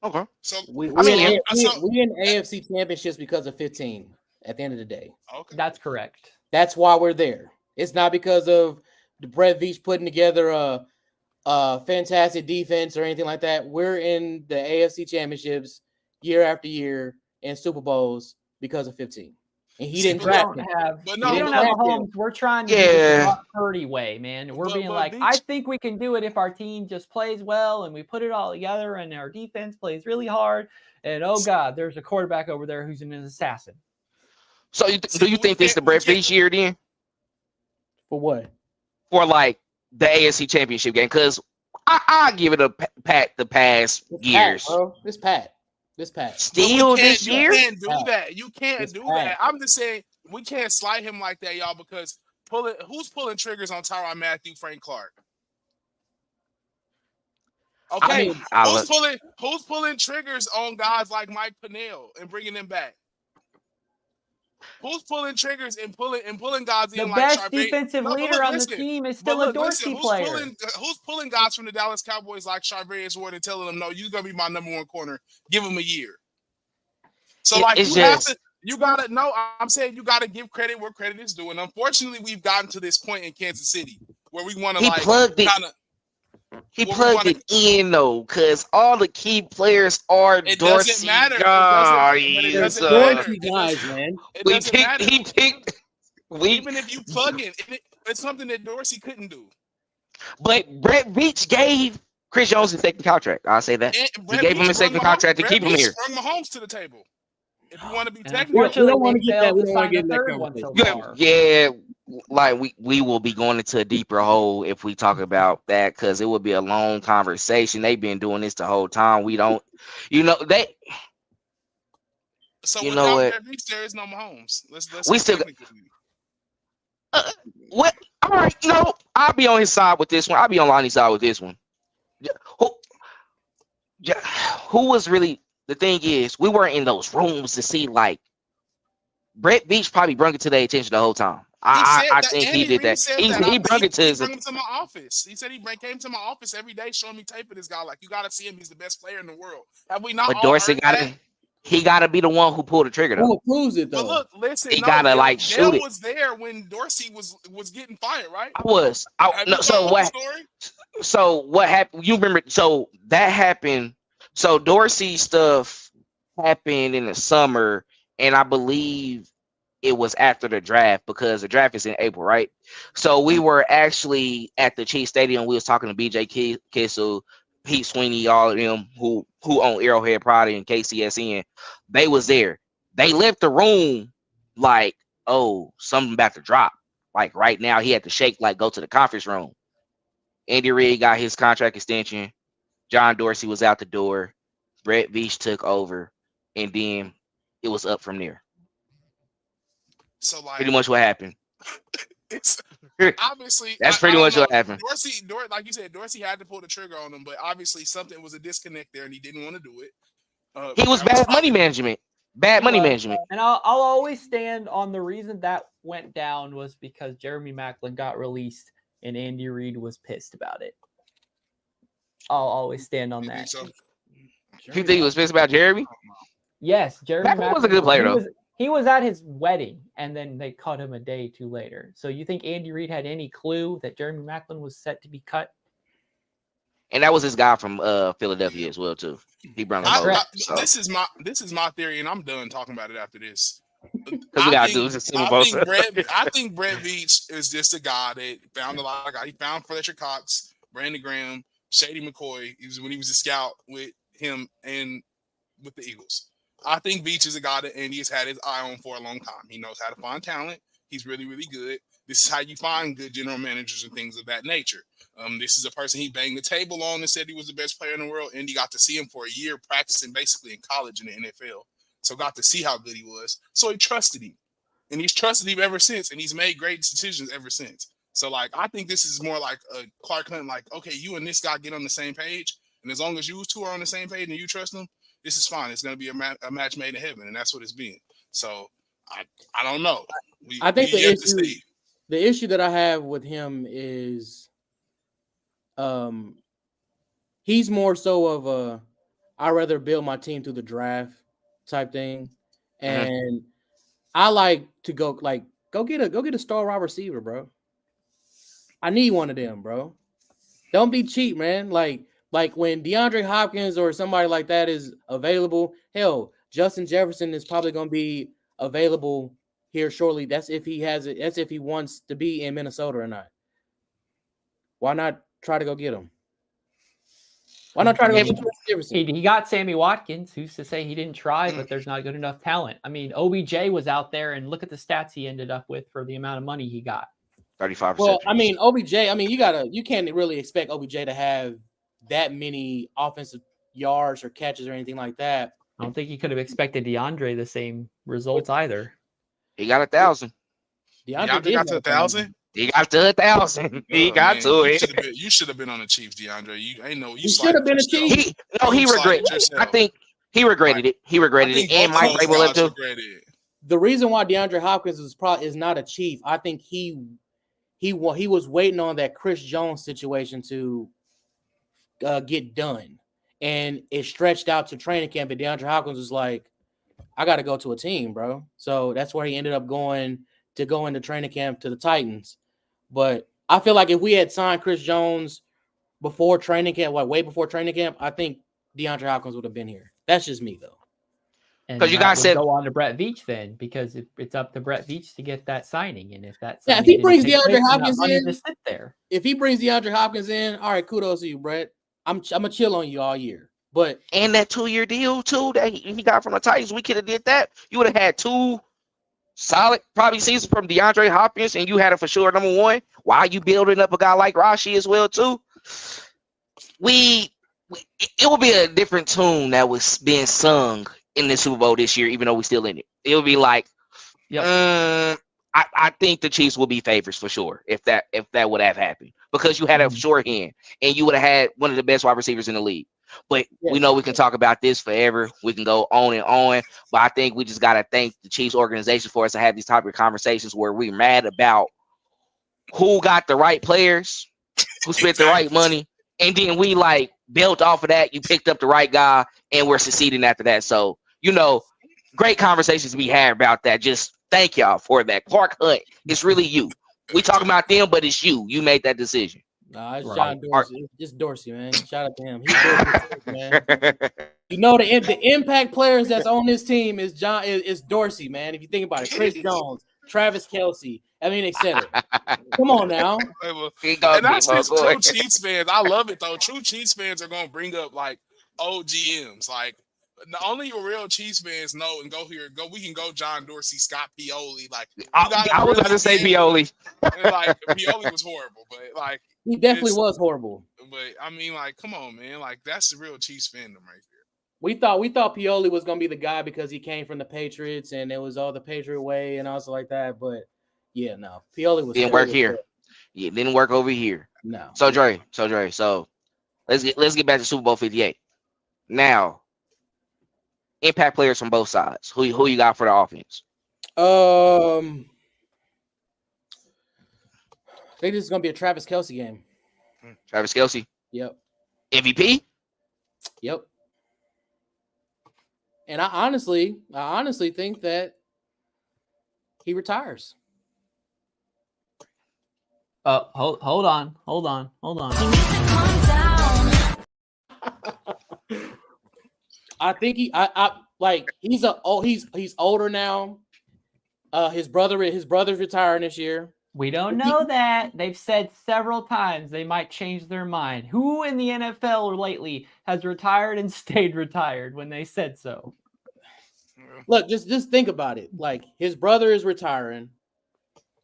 Okay. So we in AFC championships because of 15 at the end of the day. Okay. That's correct. That's why we're there. It's not because of the Brett Veach putting together a fantastic defense or anything like that. We're in the AFC championships year after year and Super Bowls because of 15. And he didn't draft him. We don't have Mahomes. We're trying to do this Brock Purdy way, man. We're being like, I think we can do it if our team just plays well and we put it all together and our defense plays really hard. And oh God, there's a quarterback over there who's an assassin. So do you think this is the Brett Veach year then? For what? For like the AFC Championship game? Because I give it a pat the past years. Pat, bro. This Pat. Still this year? You can't do that. You can't do that. I'm just saying we can't slide him like that, y'all, because who's pulling triggers on Tyrann Mathieu, Frank Clark? Okay, who's pulling triggers on guys like Mike Pennell and bringing them back? Who's pulling triggers and pulling guys in like best Charvet? defensive leader on the team is still a Dorsey player. Who's pulling guys from the Dallas Cowboys like Charvet Ward and telling them, no, you're gonna be my number one corner. Give him a year. So I'm saying you gotta give credit where credit is due. And unfortunately, we've gotten to this point in Kansas City where we want to He plugged it in though, because all the key players are Dorsey. Doesn't matter. Dorsey guys, man. He picked. Even if you plug it, it's something that Dorsey couldn't do. But Brett Veach gave Chris Jones a second contract. I'll say that. He gave him a second contract to keep him here. Bring Mahomes to the table. If you want to be technical, we don't want to get that. We don't want to get that conversation. Yeah, like we will be going into a deeper hole if we talk about that, because it would be a long conversation. They've been doing this the whole time. We don't, they. So without Brett Veach, there is no Mahomes. Let's we still. What? All right, I'll be on his side with this one. I'll be on Lonnie's side with this one. Who was really? The thing is, we weren't in those rooms to see, like, Brett Veach probably brought it to their attention the whole time. I think he did that. He brought it to his. He brought him to my office. He said he came to my office every day showing me tape of this guy. Like, you got to see him. He's the best player in the world. Have we not? But Dorsey he got to be the one who pulled the trigger, though. Who proves it, though? But look, listen. He got to, shoot it. Was there when Dorsey was getting fired, right? I was. So what happened? You remember? So that happened. So Dorsey stuff happened in the summer, and I believe it was after the draft, because the draft is in April, right? So we were actually at the Chiefs Stadium. We was talking to BJ Kissel, Pete Sweeney, all of them who own Arrowhead Pride and KCSN. They was there. They left the room like, oh, something about to drop. Like right now, he had to shake, like go to the conference room. Andy Reid got his contract extension. John Dorsey was out the door. Brett Veach took over, and then it was up from there. So, like, pretty much what happened. It's obviously that's pretty much what happened. Dorsey, like you said, Dorsey had to pull the trigger on him, but obviously something was a disconnect there, and he didn't want to do it. He was bad money management. And I'll always stand on the reason that went down was because Jeremy Maclin got released, and Andy Reid was pissed about it. I'll always stand on that. So? You think he was pissed about Jeremy? Yes, Jeremy Maclin was a good player, though. He was at his wedding, and then they cut him a day too later. So you think Andy Reid had any clue that Jeremy Maclin was set to be cut? And that was his guy from Philadelphia as well, too. He brought him over. So. This is my theory, and I'm done talking about it after this. I think Brett Veach is just a guy that found a lot of guys. He found Fletcher Cox, Brandon Graham, Shady McCoy. When he was a scout with him and with the Eagles. I think Veach is a guy that Andy has had his eye on for a long time. He knows how to find talent. He's really, really good. This is how you find good general managers and things of that nature. This is a person he banged the table on and said he was the best player in the world. Andy got to see him for a year practicing basically in college in the NFL. So got to see how good he was. So he trusted him. And he's trusted him ever since. And he's made great decisions ever since. So, like, I think this is more like a Clark Hunt, like, okay, you and this guy get on the same page. And as long as you two are on the same page and you trust them, this is fine. It's going to be a match made in heaven, and that's what it's been. So I don't know. I think the issue that I have with him is he's more so of a I'd rather build my team through the draft type thing. And I like to go get a star wide receiver, bro. I need one of them, bro. Don't be cheap, man. Like when DeAndre Hopkins or somebody like that is available, hell, Justin Jefferson is probably going to be available here shortly. That's if he has it. That's if he wants to be in Minnesota or not. Why not try to go get him? Why not try to And- get Justin Jefferson? He got Sammy Watkins. Who's to say he didn't try, but there's not good enough talent. I mean, OBJ was out there, and look at the stats he ended up with for the amount of money he got. 35%. Well, I mean, OBJ. I mean, you can't really expect OBJ to have that many offensive yards or catches or anything like that. I don't think you could have expected DeAndre the same results either. he got 1,000. DeAndre did got to have 1,000. He got to 1,000. He got to it. You should have been on the Chiefs, DeAndre. You ain't no. You should have been a Chief. He regretted it. I think he regretted it. He regretted it. And Mike Vrabel too. The reason why DeAndre Hopkins is not a Chief, I think he was waiting on that Chris Jones situation to get done, and it stretched out to training camp. And DeAndre Hopkins was like, "I got to go to a team, bro." So that's where he ended up going into training camp to the Titans. But I feel like if we had signed Chris Jones before training camp, way before training camp, I think DeAndre Hopkins would have been here. That's just me, though. Because you guys said go on to Brett Veach then, because it's up to Brett Veach to get that signing, and if that if he brings DeAndre Hopkins in, to sit there. If he brings DeAndre Hopkins in, all right, kudos to you, Brett. I'm gonna chill on you all year. But and that 2-year deal too that he got from the Titans, we could have did that. You would have had 2 solid probably seasons from DeAndre Hopkins, and you had it for sure number 1. Why are you building up a guy like Rashi as well too? It would be a different tune that was being sung in the Super Bowl this year, even though we're still in it. It would be like, I think the Chiefs will be favorites for sure if that would have happened, because you had a shorthand and you would have had one of the best wide receivers in the league. But we know we can talk about this forever. We can go on and on. But I think we just got to thank the Chiefs organization for us to have these type of conversations where we're mad about who got the right players, who spent the right money, and then we like built off of that. You picked up the right guy, and we're succeeding after that. So, great conversations to be had about that. Just thank y'all for that. Clark Hunt, it's really you. We talking about them, but it's you. You made that decision. Nah, it's John Dorsey. It's just Dorsey, man. Shout out to him. He's man. The impact players that's on this team is Dorsey, man. If you think about it, Chris Jones, Travis Kelce, etc. Come on now. And that's just true Chiefs fans. I love it though. True Chiefs fans are gonna bring up like old GMs. Like the only real Chiefs fans know and we can go John Dorsey, Scott Pioli. Like I was about to say Pioli. Like Pioli was horrible, but like he definitely was horrible. But I mean, like, come on, man. Like that's the real Chiefs fandom right there. We thought Pioli was gonna be the guy because he came from the Patriots and it was all the Patriot way and also like that. But yeah, no, Pioli didn't work here. Yeah, didn't work over here. No. So Dre. So let's get back to Super Bowl 58. Now, impact players from both sides. Who you got for the offense? I think this is gonna be a Travis Kelce game. Travis Kelce. Yep. MVP. Yep. And I honestly think that he retires. Hold on. I think he's older now. His brother's retiring this year. We don't know that. They've said several times they might change their mind. Who in the NFL lately has retired and stayed retired when they said so? Look, just think about it. Like, his brother is retiring.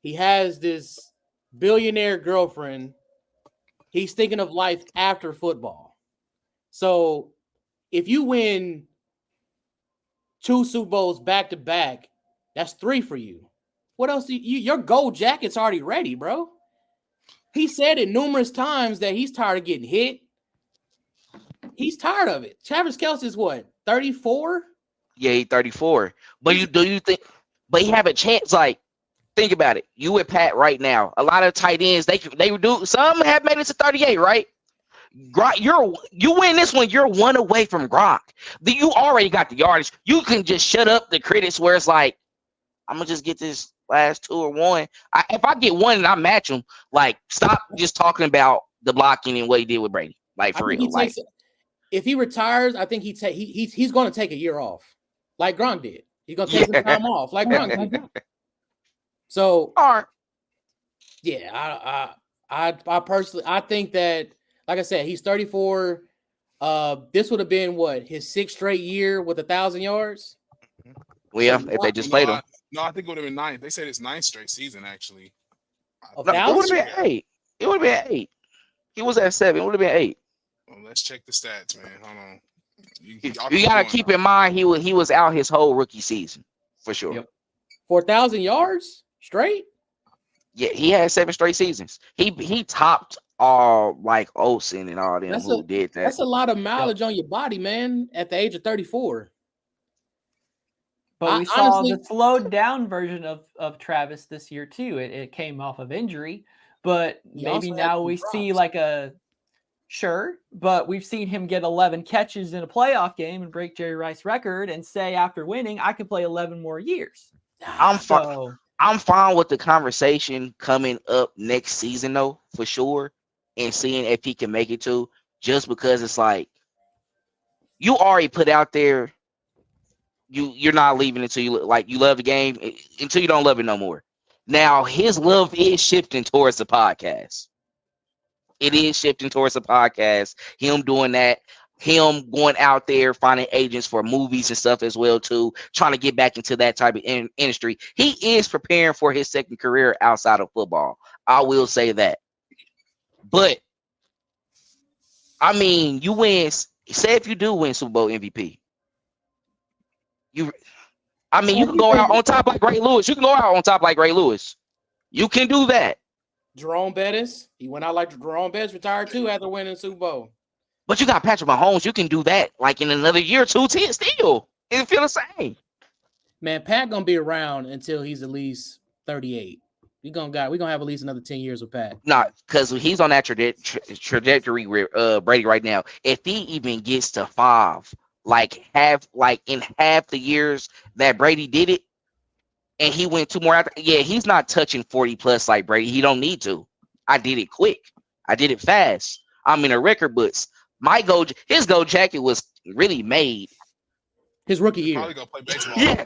He has this billionaire girlfriend. He's thinking of life after football. So if you win 2 Super Bowls back to back, that's 3 for you. What else? Your gold jacket's already ready, bro. He said it numerous times that he's tired of getting hit. He's tired of it. Travis Kelce is what, 34? Yeah, he's 34. But you think? But he have a chance. Like, think about it. You with Pat right now. A lot of tight ends they do. Some have made it to 38, right? Gronk, you win this one. You're 1 away from Gronk. You already got the yardage. You can just shut up the critics where it's like, I'm gonna just get this last 2 or 1. If I get 1 and I match him, like, stop just talking about the blocking and what he did with Brady. Like, for real. Like, if he retires, I think he's going to take a year off, like Gronk did. He's going to take some time off, like Gronk did. So, yeah, I personally, I think that, like I said, he's 34. This would have been what, his 6th straight year with 1,000 yards. Well, yeah, if they just played him. I think it would have been 9. They said it's 9th straight season actually. No, it would have been 8. It would have been 8. He was at 7. It would have been 8. Well, let's check the stats, man. Hold on. You gotta keep in mind he was out his whole rookie season for sure. Yep. 4,000 yards straight. Yeah, he had 7 straight seasons. He topped all like Olsen and all them who did that. That's a lot of mileage on your body, man. At the age of 34. But we saw the slowed down version of Travis this year too. It came off of injury, but maybe now we see like but we've seen him get 11 catches in a playoff game and break Jerry Rice's record and say after winning, I could play 11 more years. I'm fine with the conversation coming up next season though, for sure, and seeing if he can make it to, just because it's like you already put out there. You're not leaving until you love the game until you don't love it no more. Now his love is shifting towards the podcast. It is shifting towards the podcast. Him doing that, him going out there finding agents for movies and stuff as well too, trying to get back into that type of industry. He is preparing for his second career outside of football. I will say that. But I mean, you win. Say if you do win Super Bowl MVP. You can go out on top like Ray Lewis. You can go out on top like Ray Lewis. You can do that. Jerome Bettis, he went out like Jerome Bettis retired too after winning the Super Bowl. But you got Patrick Mahomes. You can do that like in another year or two. Still, it feel the same. Man, Pat gonna be around until he's at least 38. We gonna have at least another 10 years with Pat. Nah, because he's on that trajectory Brady right now. If he even gets to 5. In half the years that Brady did it, and he went 2 more after, he's not touching 40 plus like Brady. He don't need to. I did it quick. I did it fast. I'm in a record books. His gold jacket was really made his rookie year. Probably go play baseball. Yeah.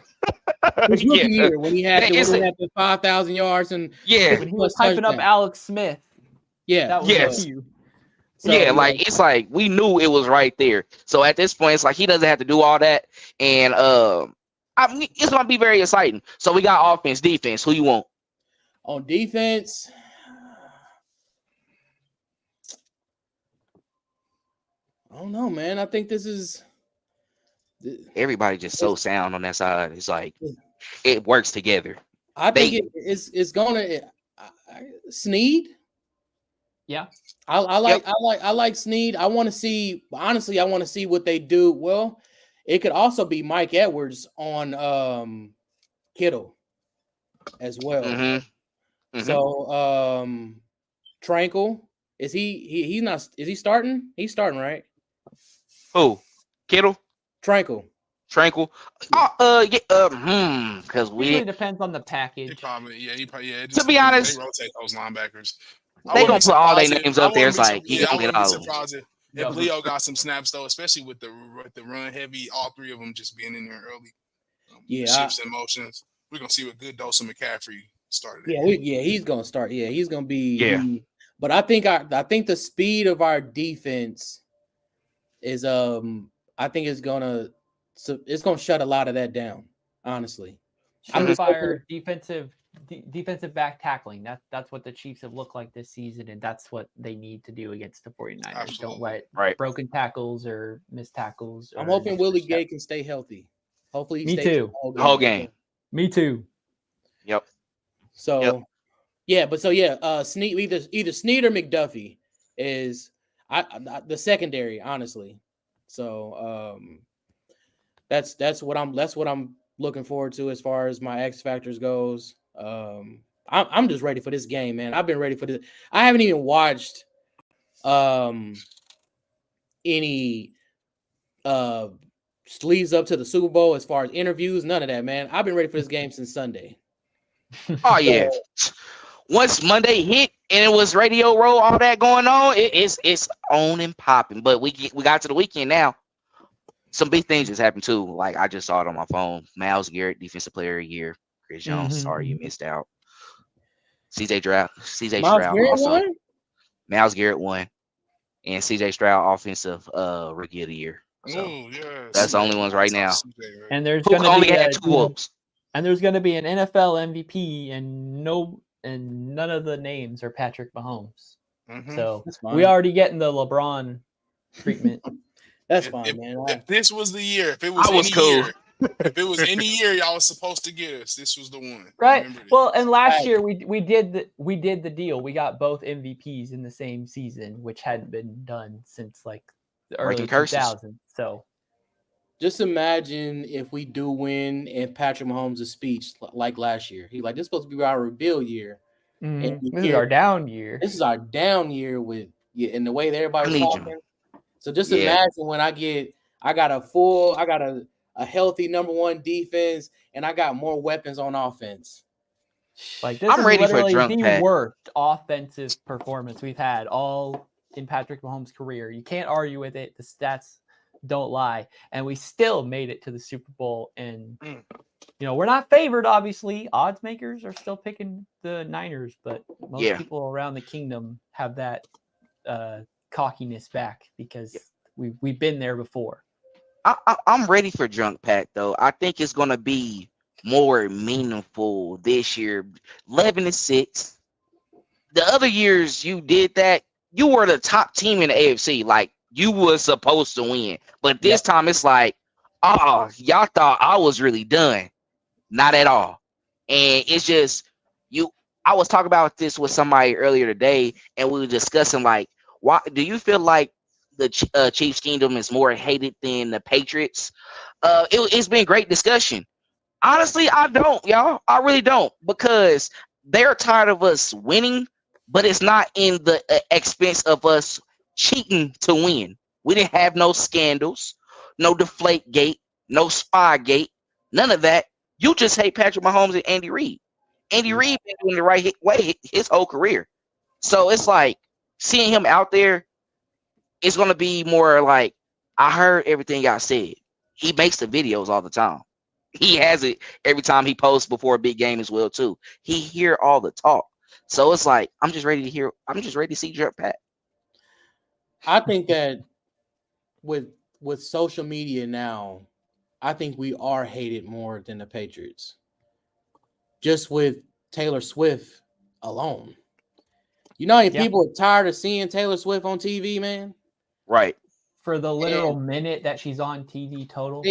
His rookie year when he had the 5,000 yards and when he was hyping up Alex Smith. Yeah. That was you. So, it's like we knew it was right there. So at this point, it's like he doesn't have to do all that, and it's gonna be very exciting. So we got offense, defense. Who you want on defense? I don't know, man. I think this is everybody just so sound on that side. It's like it works together. I think it's gonna Snead. Yeah. I like Snead. I want to see what they do. Well, it could also be Mike Edwards on Kittle as well. Mm-hmm. So Tranquil, is he starting? He's starting, right? Who? Kittle? Tranquil. Because we really depends on the package. To be honest, they rotate those linebackers. They gonna put all their names up there. It's like you gonna get all of them. If Leo got some snaps though, especially with the run heavy, all 3 of them just being in there early. Shifts and motions. We're gonna see what good dose of McCaffrey started. He's gonna start. Yeah, he's gonna be. But I think the speed of our defense is I think it's gonna shut a lot of that down. Honestly, Surefire defensive back tackling. That's what the Chiefs have looked like this season, and that's what they need to do against the 49ers. Absolutely. Don't let broken tackles or missed tackles. I'm hoping Willie Gay can stay healthy. Hopefully, he Me stays too. The whole game. Me too. Yep. So, Snead, either Snead or McDuffie is the secondary, honestly. So, that's what I'm looking forward to as far as my X factors goes. I'm just ready for this game, man. I've been ready for this. I haven't even watched any leads up to the Super Bowl as far as interviews, none of that, man. I've been ready for this game since Sunday. Oh yeah. Once Monday hit and it was radio roll, all that going on, it's on and popping. But we got to the weekend now. Some big things just happened too. Like I just saw it on my phone. Myles Garrett, Defensive Player of the Year. Chris Jones, sorry you missed out. CJ Stroud also. Won? Myles Garrett won. and CJ Stroud offensive rookie of the year. So Oh yes, that's the only ones right now. And there's Who going to only be had 2 votes. and there's going to be an NFL MVP, and none of the names are Patrick Mahomes. So we already getting the LeBron treatment. That's fine, man. If this was the year, if it was any year y'all was supposed to get us, this was the one. Right. Well, and last year we did the deal. We got both MVPs in the same season, which hadn't been done since like the early 2000s. So just imagine if we do win and Patrick Mahomes' speech like last year. He like, this is supposed to be our rebuild year. Mm-hmm. This is our down year. This is our down year with and the way that everybody was talking. So just imagine when I got a healthy number 1 defense and I got more weapons on offense. Like this is literally the worst offensive performance we've had all in Patrick Mahomes' career. You can't argue with it. The stats don't lie. And we still made it to the Super Bowl. And we're not favored, obviously. Odds makers are still picking the Niners, but most people around the kingdom have that cockiness back because we've been there before. I'm ready for Drunk Pack though. I think it's gonna be more meaningful this year. 11-6. The other years you did that, you were the top team in the AFC. Like you were supposed to win, but this time it's like, y'all thought I was really done. Not at all. And it's just I was talking about this with somebody earlier today, and we were discussing like, why do you feel like the Chiefs Kingdom is more hated than the Patriots? It's been great discussion. Honestly, I don't, y'all. I really don't, because they're tired of us winning, but it's not in the expense of us cheating to win. We didn't have no scandals, no deflate gate, no spy gate, none of that. You just hate Patrick Mahomes and Andy Reid. Andy Reid been doing the right way his whole career. So it's like seeing him out there, it's going to be more like, I heard everything I said. He makes the videos all the time. He has it every time he posts before a big game as well, too. He hear all the talk. So it's like, I'm just ready to see Drunk Pat. I think that with social media now, I think we are hated more than the Patriots. Just with Taylor Swift alone. You know how many people are tired of seeing Taylor Swift on TV, man? Right. For the literal minute that she's on TV total.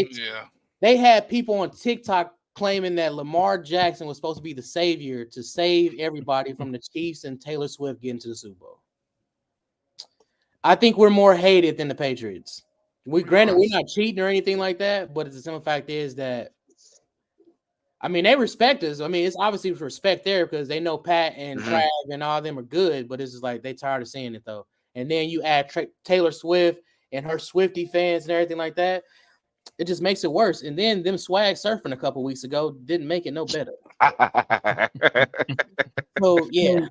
They had people on TikTok claiming that Lamar Jackson was supposed to be the savior to save everybody from the Chiefs and Taylor Swift getting to the Super Bowl. I think we're more hated than the Patriots. Granted, we're not cheating or anything like that, but the simple fact is that, I mean, they respect us. I mean, it's obviously respect there because they know Pat and Trav and all of them are good, but it's just like they tired of seeing it though. And then you add Taylor Swift and her Swiftie fans and everything like that, it just makes it worse. And then them swag surfing a couple weeks ago didn't make it no better. So yeah,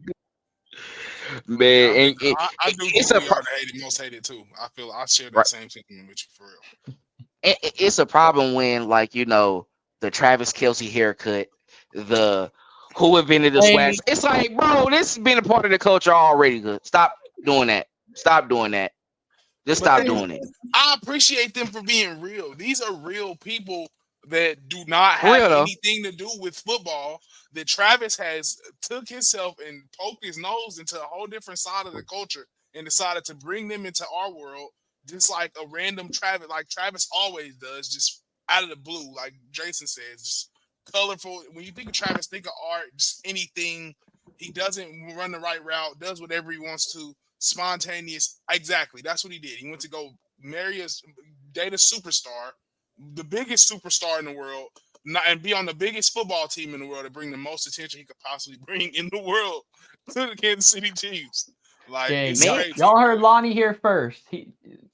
man, I do think we are the most hated too. I feel I share that same sentiment with you for real. It's a problem when, like, the Travis Kelce haircut, the who invented the swag. It's like, bro, this has been a part of the culture already. Good. Stop doing that. Stop doing that. Just stop doing it. I appreciate them for being real. These are real people that do not have anything to do with football. That Travis has took himself and poked his nose into a whole different side of the culture and decided to bring them into our world, just like a random Travis, like Travis always does, just out of the blue, like Jason says, just colorful. When you think of Travis, think of art, just anything. He doesn't run the right route, does whatever he wants to, spontaneous. Exactly, that's what he did. He went to go date a superstar, the biggest superstar in the world, and be on the biggest football team in the world to bring the most attention he could possibly bring in the world to the Kansas City Chiefs. Like, y'all heard Lonnie here first.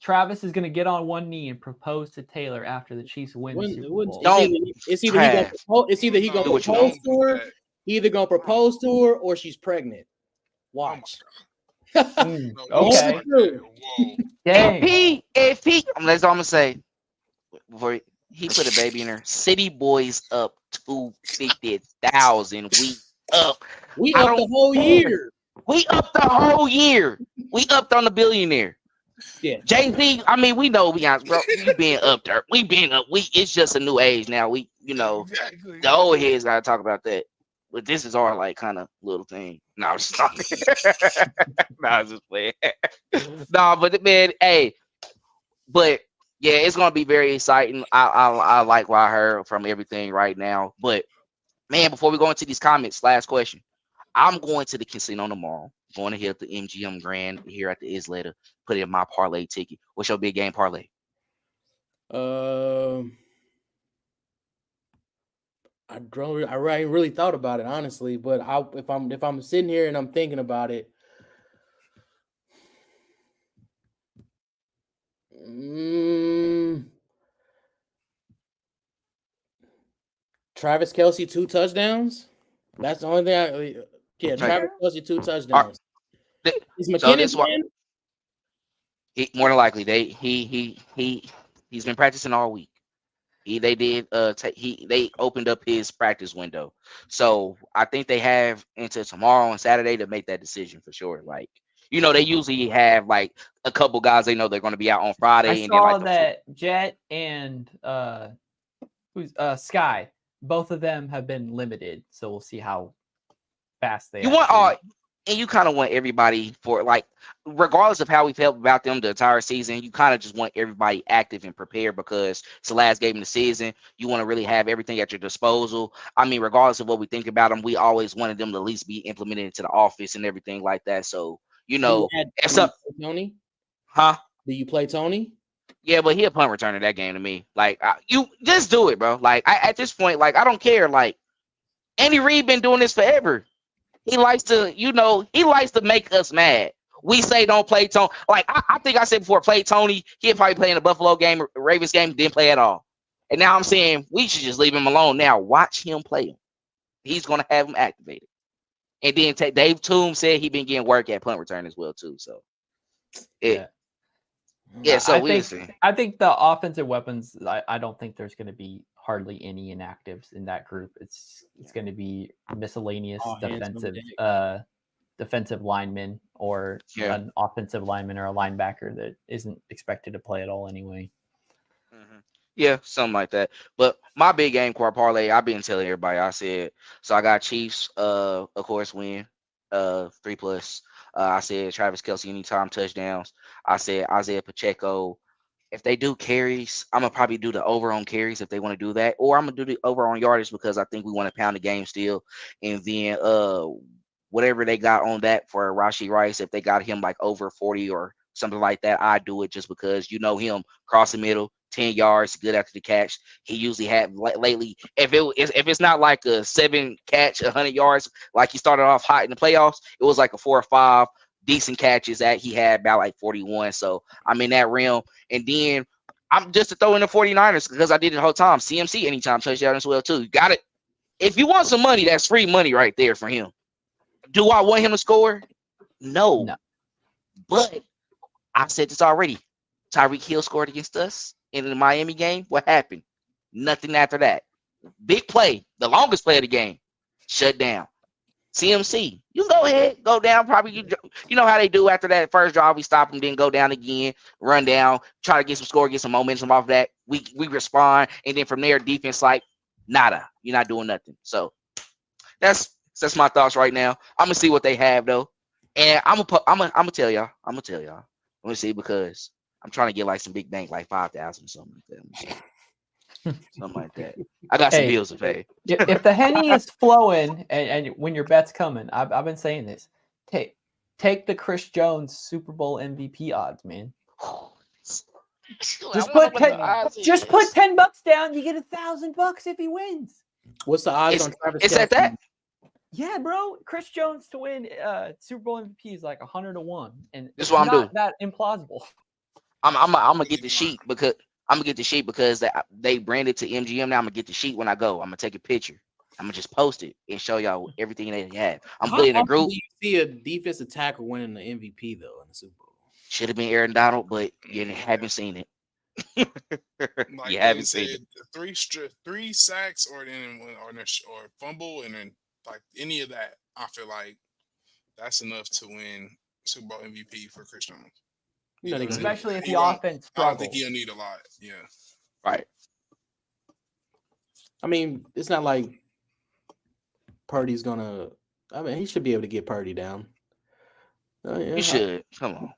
Travis is going to get on one knee and propose to Taylor after the Chiefs win the Super Bowl. It's either he going to propose to her, either going to propose to her, or she's pregnant. Watch. Okay. If he, that's all I'm gonna say. Before he put a baby in her, City Boys up 250,000. We up the whole year. We up the whole year. We upped on the billionaire. Yeah. Jay-Z, I mean, we know we got, bro. We been up there. We been up. It's just a new age now. Exactly. The old heads gotta talk about that. But this is our like kind of little thing. No, I'm just talking. No, I was just playing. No, but man, hey, but yeah, it's gonna be very exciting. I like what I heard from everything right now. But man, before we go into these comments, last question. I'm going to the casino tomorrow. Going to hit the MGM Grand here at the Isleta. Put in my parlay ticket. What's your big game parlay? I really thought about it honestly, but if I'm sitting here and I'm thinking about it, Travis Kelce 2 touchdowns. That's the only thing. Travis Kelce 2 touchdowns. Is So McKinnon this one, more than likely he's been practicing all week. They opened up his practice window, so I think they have until tomorrow and Saturday to make that decision for sure. Like, they usually have like a couple guys they know they're going to be out on Friday. I saw that Jet and Sky, both of them have been limited, so we'll see how fast they. And you kind of want everybody for like, regardless of how we felt about them the entire season, you kind of just want everybody active and prepared because it's the last game of the season. You want to really have everything at your disposal. I mean, regardless of what we think about them, we always wanted them to at least be implemented into the office and everything like that. So, Tony? Huh? Do you play Tony? Yeah, but he a punt returner that game to me. Like, you just do it, bro. Like, at this point, like, I don't care. Like, Andy Reid been doing this forever. He likes to make us mad. We say don't play Tony. Like, I think I said before, play Tony. He'll probably play in the Buffalo game, Ravens game, didn't play at all. And now I'm saying we should just leave him alone. Now watch him play him. He's gonna have him activated. And then Dave Toombs said he been getting work at punt return as well too. So So I think the offensive weapons. I don't think there's going to be hardly any inactives in that group. It's going to be miscellaneous defensive linemen or an offensive lineman or a linebacker that isn't expected to play at all anyway. Mm-hmm. Yeah, something like that. But my big game core parlay, I've been telling everybody. I said so. I got Chiefs, of course, win, 3+. I said Travis Kelce anytime touchdowns. I said Isaiah Pacheco. If they do carries, I'm gonna probably do the over on carries if they want to do that, or I'm gonna do the over on yardage because I think we want to pound the game still. And then whatever they got on that for Rashee Rice, if they got him like over 40 or something like that, I do it just because him cross the middle, 10 yards, good after the catch. He usually had lately. If it's not like a 7 catch, 100 yards, like he started off hot in the playoffs, it was like a 4 or 5 decent catches that he had about like 41. So I'm in that realm. And then I'm just to throw in the 49ers because I did it the whole time. CMC anytime touchdown as well too. You got it. If you want some money, that's free money right there for him. Do I want him to score? No. But I said this already. Tyreek Hill scored against us in the Miami game. What happened? Nothing after that. Big play, the longest play of the game, shut down. CMC, you go ahead, go down. Probably you know how they do after that first drive. We stop them, then go down again, run down, try to get some score, get some momentum off that. We respond, and then from there, defense like nada. You're not doing nothing. So that's my thoughts right now. I'm gonna see what they have though, and I'm gonna tell y'all. Let me see because I'm trying to get like some big bank, like 5,000 or something like that. Something like that. I got some bills to pay. If the Henny is flowing and when your bet's coming, I've been saying this. Take the Chris Jones Super Bowl MVP odds, man. Just put $10 down. You get $1,000 if he wins. What's the odds on Travis? It's at that. Yeah, bro. Chris Jones to win Super Bowl MVP is like 100-1, and that's what I'm doing. That implausible. I'm gonna get the sheet because they branded to MGM. Now I'm gonna get the sheet when I go. I'm gonna take a picture. I'm gonna just post it and show y'all everything they have. I'm putting a group. Do you see a defensive tackle winning the MVP though in the Super Bowl? Should have been Aaron Donald, but you haven't seen it. Like you haven't seen it. 3 sacks or fumble, and then like any of that, I feel like that's enough to win Super Bowl MVP for Chris Jones. You know they especially if He the won't- offense I don't think struggles. he'll need a lot. Yeah. Right. I mean, it's not like Purdy's gonna. I mean, he should be able to get Purdy down. Yeah, You should. Come on.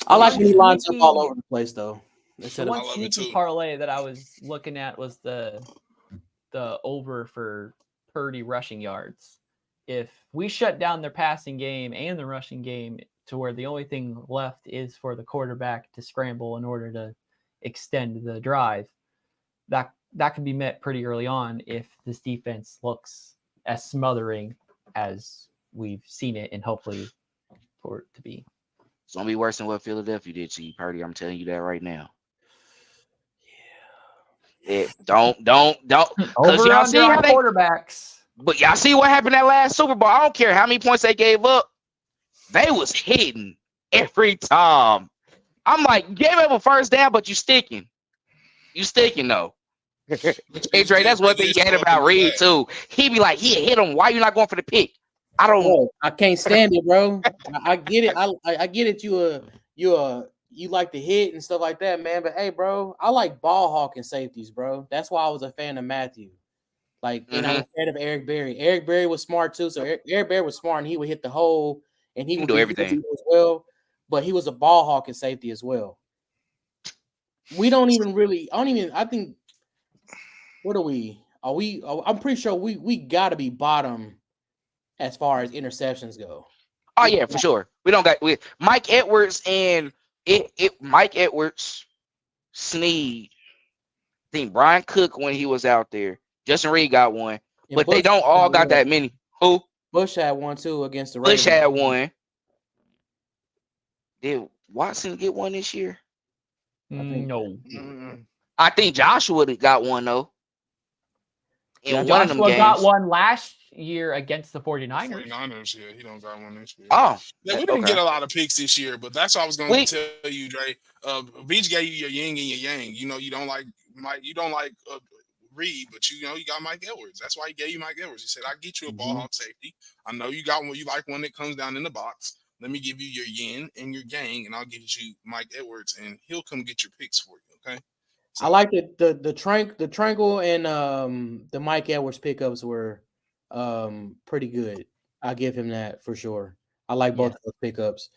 I like when he lines up sneaky- all over the place, though. The Instead one of love it sneaky too. parlay that I was looking at was the over for Purdy rushing yards. If we shut down their passing game and the rushing game to where the only thing left is for the quarterback to scramble in order to extend the drive, that can be met pretty early on if this defense looks as smothering as we've seen it and hopefully for it to be. It's gonna be worse than what Philadelphia did to you, Purdy. I'm telling you that right now. Yeah. Don't. Because Over y'all under see how on they. quarterbacks. But y'all see what happened that last Super Bowl. I don't care how many points they gave up. They was hitting every time. I'm like, gave up a first down, but you sticking. You sticking though. Hey Dre, that's one thing you hate about Reed too. He be like, he hit him. Why you not going for the pick? I don't. Bro, I can't stand it, bro. I get it. I get it. You like to hit and stuff like that, man. But hey, bro, I like ball hawking safeties, bro. That's why I was a fan of Matthew. Like, and I was a fan of Eric Berry. Eric Berry was smart too. So Eric Berry was smart, and he would hit the hole, and he would do everything as well. But he was a ball hawking safety as well. We don't even really. I think. What are we? Are we? I'm pretty sure we got to be bottom as far as interceptions go. Oh yeah, for sure. We don't got with Mike Edwards and Mike Edwards, Sneed. I think Brian Cook when he was out there. Justin Reed got one, And but Bush they don't all got that many. Who? Bush had one too against the Ravens. Bush had one. Did Watson get one this year? No. I think Joshua got one though. And one of them Joshua games. got one last year against the 49ers. 49ers, yeah, he don't got one this year. Oh, yeah, we didn't get a lot of picks this year, but that's what I was going to tell you, Dre. Beach gave you your yin and your yang. You know, you don't like Mike, you don't like Reed, but you know you got Mike Edwards. That's why he gave you Mike Edwards. He said, "I get you a ball hawk safety. I know you got one. You like one that comes down in the box. Let me give you your yin and your gang, and I'll give you Mike Edwards, and he'll come get your picks for you." Okay. So, I like the Tranquil and the Mike Edwards pickups were pretty good. I'll give him that for sure. I like both of those pickups.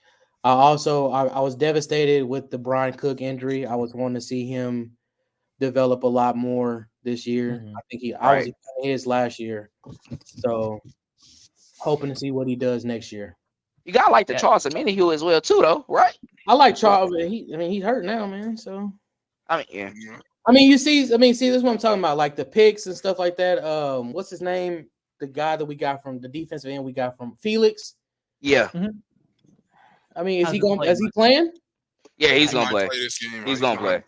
I was devastated with the Brian Cook injury. I was wanting to see him develop a lot more this year. I think I was his last year. So hoping to see what he does next year. You got like the Charles Omenihu as well too, though, right? I like Charles. He's hurt now, man. So I mean, yeah. this is what I'm talking about, like the picks and stuff like that. What's his name? The guy that we got from the defensive end, we got from Felix. Yeah. I mean, is he playing? Yeah, he's gonna play. He's gonna play.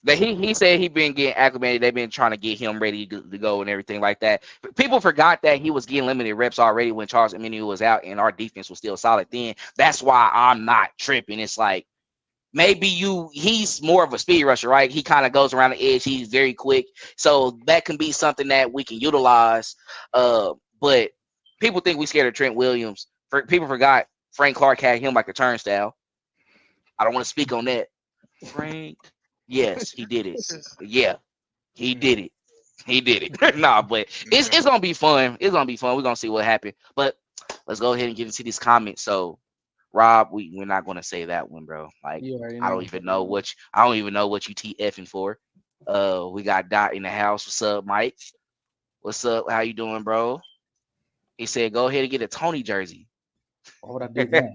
He said he been getting acclimated. They've been trying to get him ready to go and everything like that. People forgot that he was getting limited reps already when Charles Omenihu was out, and our defense was still solid then. That's why I'm not tripping. It's like maybe he's more of a speed rusher, right? He kind of goes around the edge. He's very quick, so that can be something that we can utilize. But people think we scared of Trent Williams. People forgot Frank Clark had him like a turnstile. I don't want to speak on that. Frank. Yes, he did it. Yeah, he did it. He did it. Nah, but it's gonna be fun. It's gonna be fun. We're gonna see what happens. But let's go ahead and get into these comments. So, Rob, we're not gonna say that one, bro. Like, I don't even know what you TFing for. We got Dot in the house. What's up, Mike? What's up? How you doing, bro? He said, go ahead and get a Tony jersey. Why would I do that?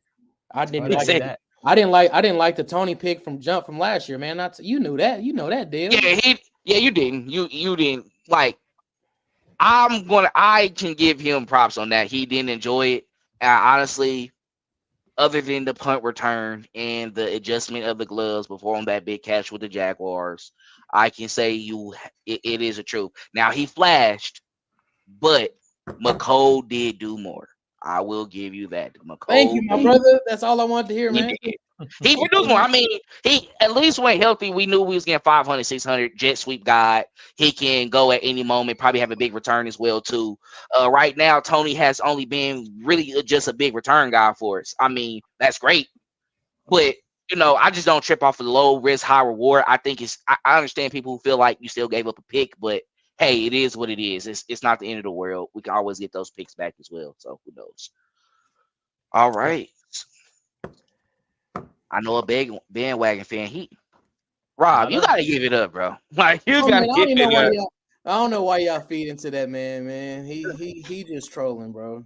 I didn't like that. I didn't like the Tony pick from last year, man. You knew that. You know that deal. Yeah, you didn't. You didn't like. I can give him props on that. He didn't enjoy it. Honestly, other than the punt return and the adjustment of the gloves before on that big catch with the Jaguars, I can say it is a truth. Now he flashed, but McCole did do more. I will give you that. McCole, thank you, my brother. That's all I wanted to hear, man. He produced more. I mean, he at least went healthy. We knew we was getting 500, 600 jet sweep guy. He can go at any moment, probably have a big return as well, too. Right now, Tony has only been really just a big return guy for us. I mean, that's great. But I just don't trip off of the low risk, high reward. I think I understand people who feel like you still gave up a pick, but hey, it is what it is. It's not the end of the world. We can always get those picks back as well. So who knows? All right. I know a big bandwagon fan. Rob, you gotta give it up, bro. Like you gotta give it up. I don't know why y'all feed into that man. He just trolling, bro.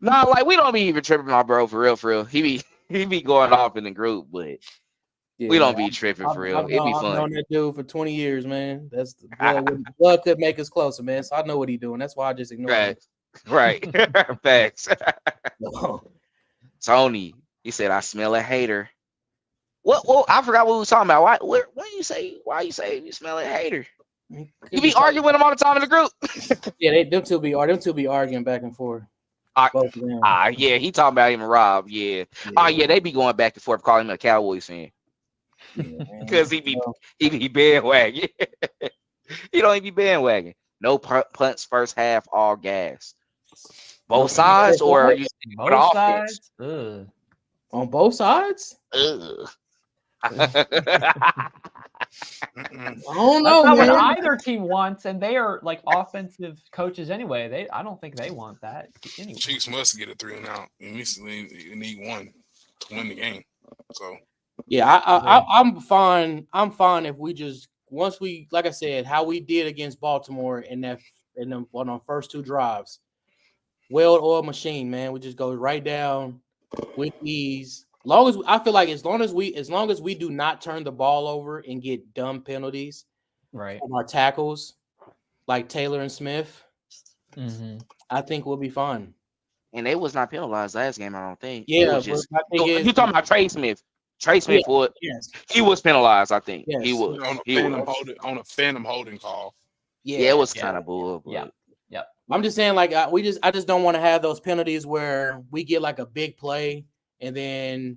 Nah, like we don't be even tripping, my bro, for real. He be going off in the group, but we don't be tripping for real. It'd be fun. I've known that dude for 20 years, man. That's the blood could make us closer, man. So I know what he's doing. That's why I just ignore him. Right. Facts. Tony, he said, I smell a hater. What? Well, I forgot what we was talking about. Why you say you smell a hater? You be arguing with them all the time in the group. Yeah, them two be arguing back and forth. Yeah, he talking about him and Rob. Yeah. Oh yeah, they be going back and forth, calling him a Cowboys fan. Because he be bandwagon. He don't even be bandwagon. No punts first half, all gas. Both sides, or are you both sides? On both sides? I don't know, man. What either team wants, and they are like offensive coaches anyway. I don't think they want that anyway. Chiefs must get a 3-and-out. You need one to win the game. So yeah, I'm fine. I'm fine if we just once we, like I said, how we did against Baltimore on our first two drives. Well-oiled machine, man. We just go right down with ease. I feel like as long as we do not turn the ball over and get dumb penalties, right, from our tackles, like Taylor and Smith, I think we'll be fine. And they was not penalized last game, I don't think. Yeah, you talking about Trey Smith? Trey Smith he was penalized, I think. Yes. He was on a phantom holding call. Yeah, it was kind of bull. Yeah. I'm just saying, like, I just don't want to have those penalties where we get like a big play and then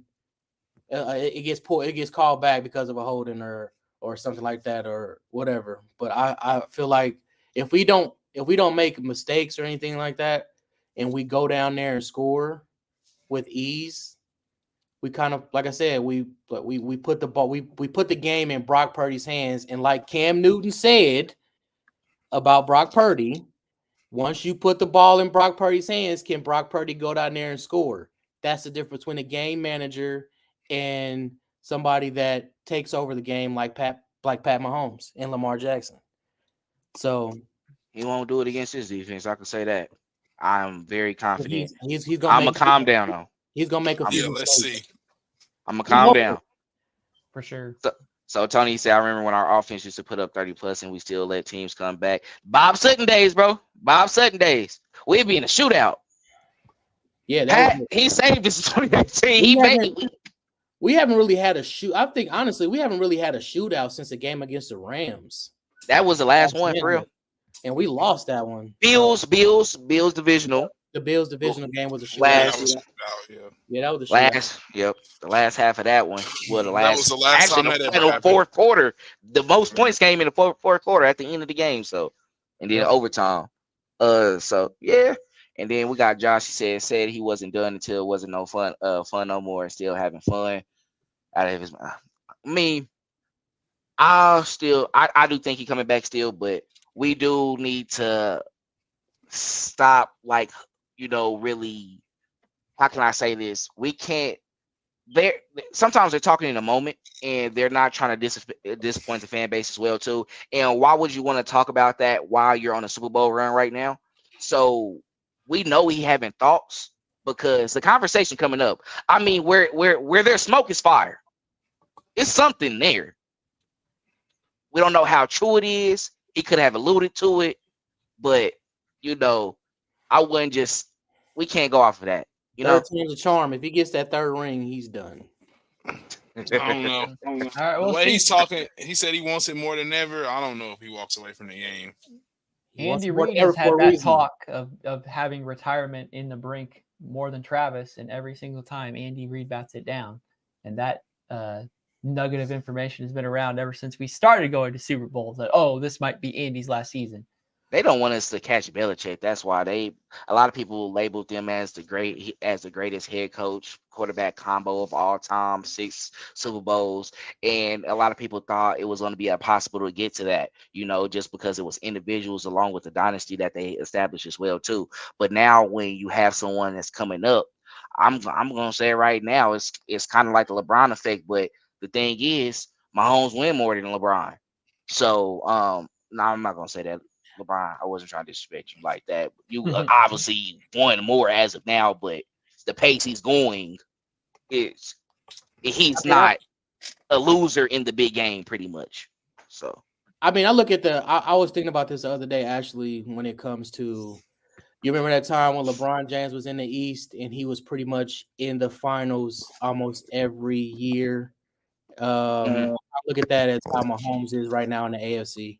it gets called back because of a holding or something like that or whatever. But I feel like if we don't make mistakes or anything like that, and we go down there and score with ease, we kind of, like I said, we put the ball, we put the game in Brock Purdy's hands, and like Cam Newton said about Brock Purdy. Once you put the ball in Brock Purdy's hands, can Brock Purdy go down there and score? That's the difference between a game manager and somebody that takes over the game like Pat Mahomes and Lamar Jackson. So he won't do it against his defense. I can say that. I'm very confident. He's I'm gonna calm down though. He's gonna make a few. Yeah, let's see. I'm gonna calm down for sure. So Tony said, I remember when our offense used to put up 30+ and we still let teams come back. Bob Sutton days, bro. Bob Sutton days. We'd be in a shootout. Yeah, he saved us in 2018. We haven't really had a shoot. I think honestly, we haven't really had a shootout since the game against the Rams. That was the last one for real. And we lost that one. Bills divisional. The Bills divisional game was a shootout. That was a shootout. The last half of that one. Well, that was the last time that ever happened. Fourth quarter. The most points came in the fourth quarter at the end of the game. So, and then overtime. So yeah. And then we got Josh. He said he wasn't done until it wasn't no fun no more, and still having fun out of his. I mean, I do think he's coming back still, but we do need to stop, like, really. How can I say this? We can't. Sometimes they're talking in a moment, and they're not trying to disappoint the fan base as well too. And why would you want to talk about that while you're on a Super Bowl run right now? So we know he having thoughts because the conversation coming up. I mean, where there's smoke is fire. It's something there. We don't know how true it is. He could have alluded to it, but I wouldn't just. We can't go off of that. Third time's a charm. If he gets that third ring, he's done. I don't know. All right, the way he's talking, he said he wants it more than ever. I don't know if he walks away from the game. Andy Reid has had that talk of having retirement in the brink more than Travis, and every single time Andy Reid bats it down. And that nugget of information has been around ever since we started going to Super Bowls that, this might be Andy's last season. They don't want us to catch Belichick. That's why a lot of people labeled them as the greatest head coach quarterback combo of all time, 6 Super Bowls, and a lot of people thought it was going to be impossible to get to that, just because it was individuals along with the dynasty that they established as well too. But now when you have someone that's coming up, I'm going to say it right now, it's kind of like the LeBron effect, but the thing is, Mahomes win more than LeBron. So no, I'm not going to say that. LeBron, I wasn't trying to disrespect you like that. You obviously won more as of now, but the pace he's going he's not a loser in the big game, pretty much. So, I mean, I look at I was thinking about this the other day, actually, when it comes to, you remember that time when LeBron James was in the East and he was pretty much in the finals almost every year. I look at that as how Mahomes is right now in the AFC.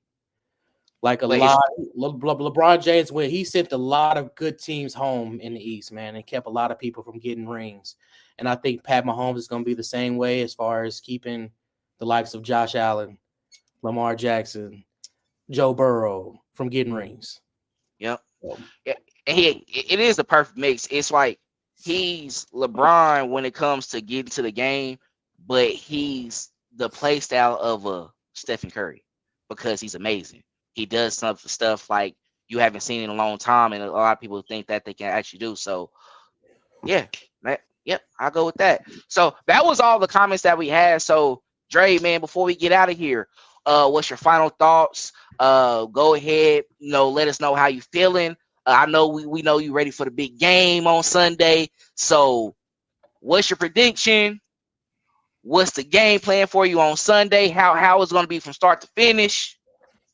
Like LeBron James, when he sent a lot of good teams home in the East, man, and kept a lot of people from getting rings. And I think Pat Mahomes is going to be the same way as far as keeping the likes of Josh Allen, Lamar Jackson, Joe Burrow from getting rings. Yep. Yeah. And it is the perfect mix. It's like he's LeBron when it comes to getting to the game, but he's the play style of a Stephen Curry because he's amazing. He does some stuff like you haven't seen in a long time, and a lot of people think that they can actually do. So, yeah, I'll go with that. So that was all the comments that we had. So, Dre, man, before we get out of here, what's your final thoughts? Go ahead, let us know how you feeling. I know we know you ready for the big game on Sunday. So, what's your prediction? What's the game plan for you on Sunday? How it's going to be from start to finish?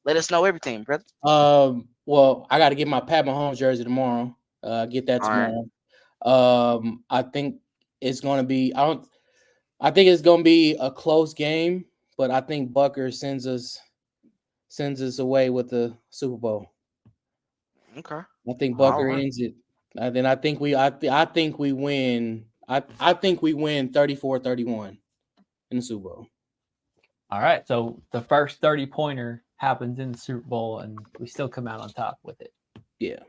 Let us know everything, brother. Well, I got to get my Pat Mahomes jersey tomorrow. Get that tomorrow. Right. I think it's going to be. I think it's going to be a close game, but I think Bucker sends us away with the Super Bowl. Okay. I think Bucker ends it. And then I think we win. I think we win 34-31 in the Super Bowl. All right. So the first 30-pointer happens in the Super Bowl, and we still come out on top with it. Yeah.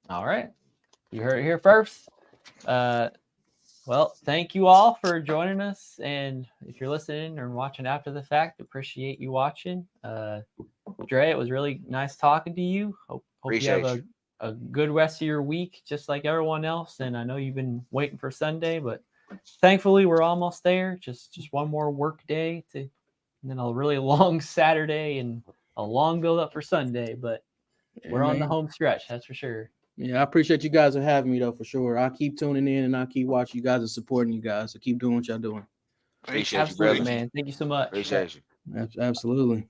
All right. You heard it here first. Well, thank you all for joining us. And if you're listening or watching after the fact, appreciate you watching. Dre, it was really nice talking to you. Hope you have a good rest of your week, just like everyone else. And I know you've been waiting for Sunday, but thankfully we're almost there. Just one more work day and then a really long Saturday and a long build up for Sunday, but we're on the home stretch. That's for sure. Yeah, I appreciate you guys for having me though, for sure. I'll keep tuning in and I'll keep watching you guys and supporting you guys. So keep doing what y'all doing. Appreciate you, brother. Man. Thank you so much. Appreciate you. Absolutely.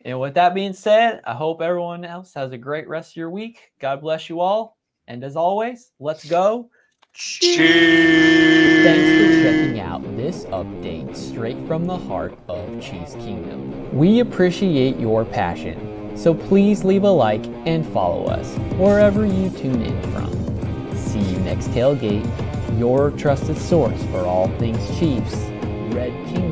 And with that being said, I hope everyone else has a great rest of your week. God bless you all. And as always, let's go. Cheers. Thanks for checking out this update straight from the heart of Chiefs Kingdom. We appreciate your passion, so please leave a like and follow us wherever you tune in from. See you next tailgate, your trusted source for all things Chiefs, Red Kingdom.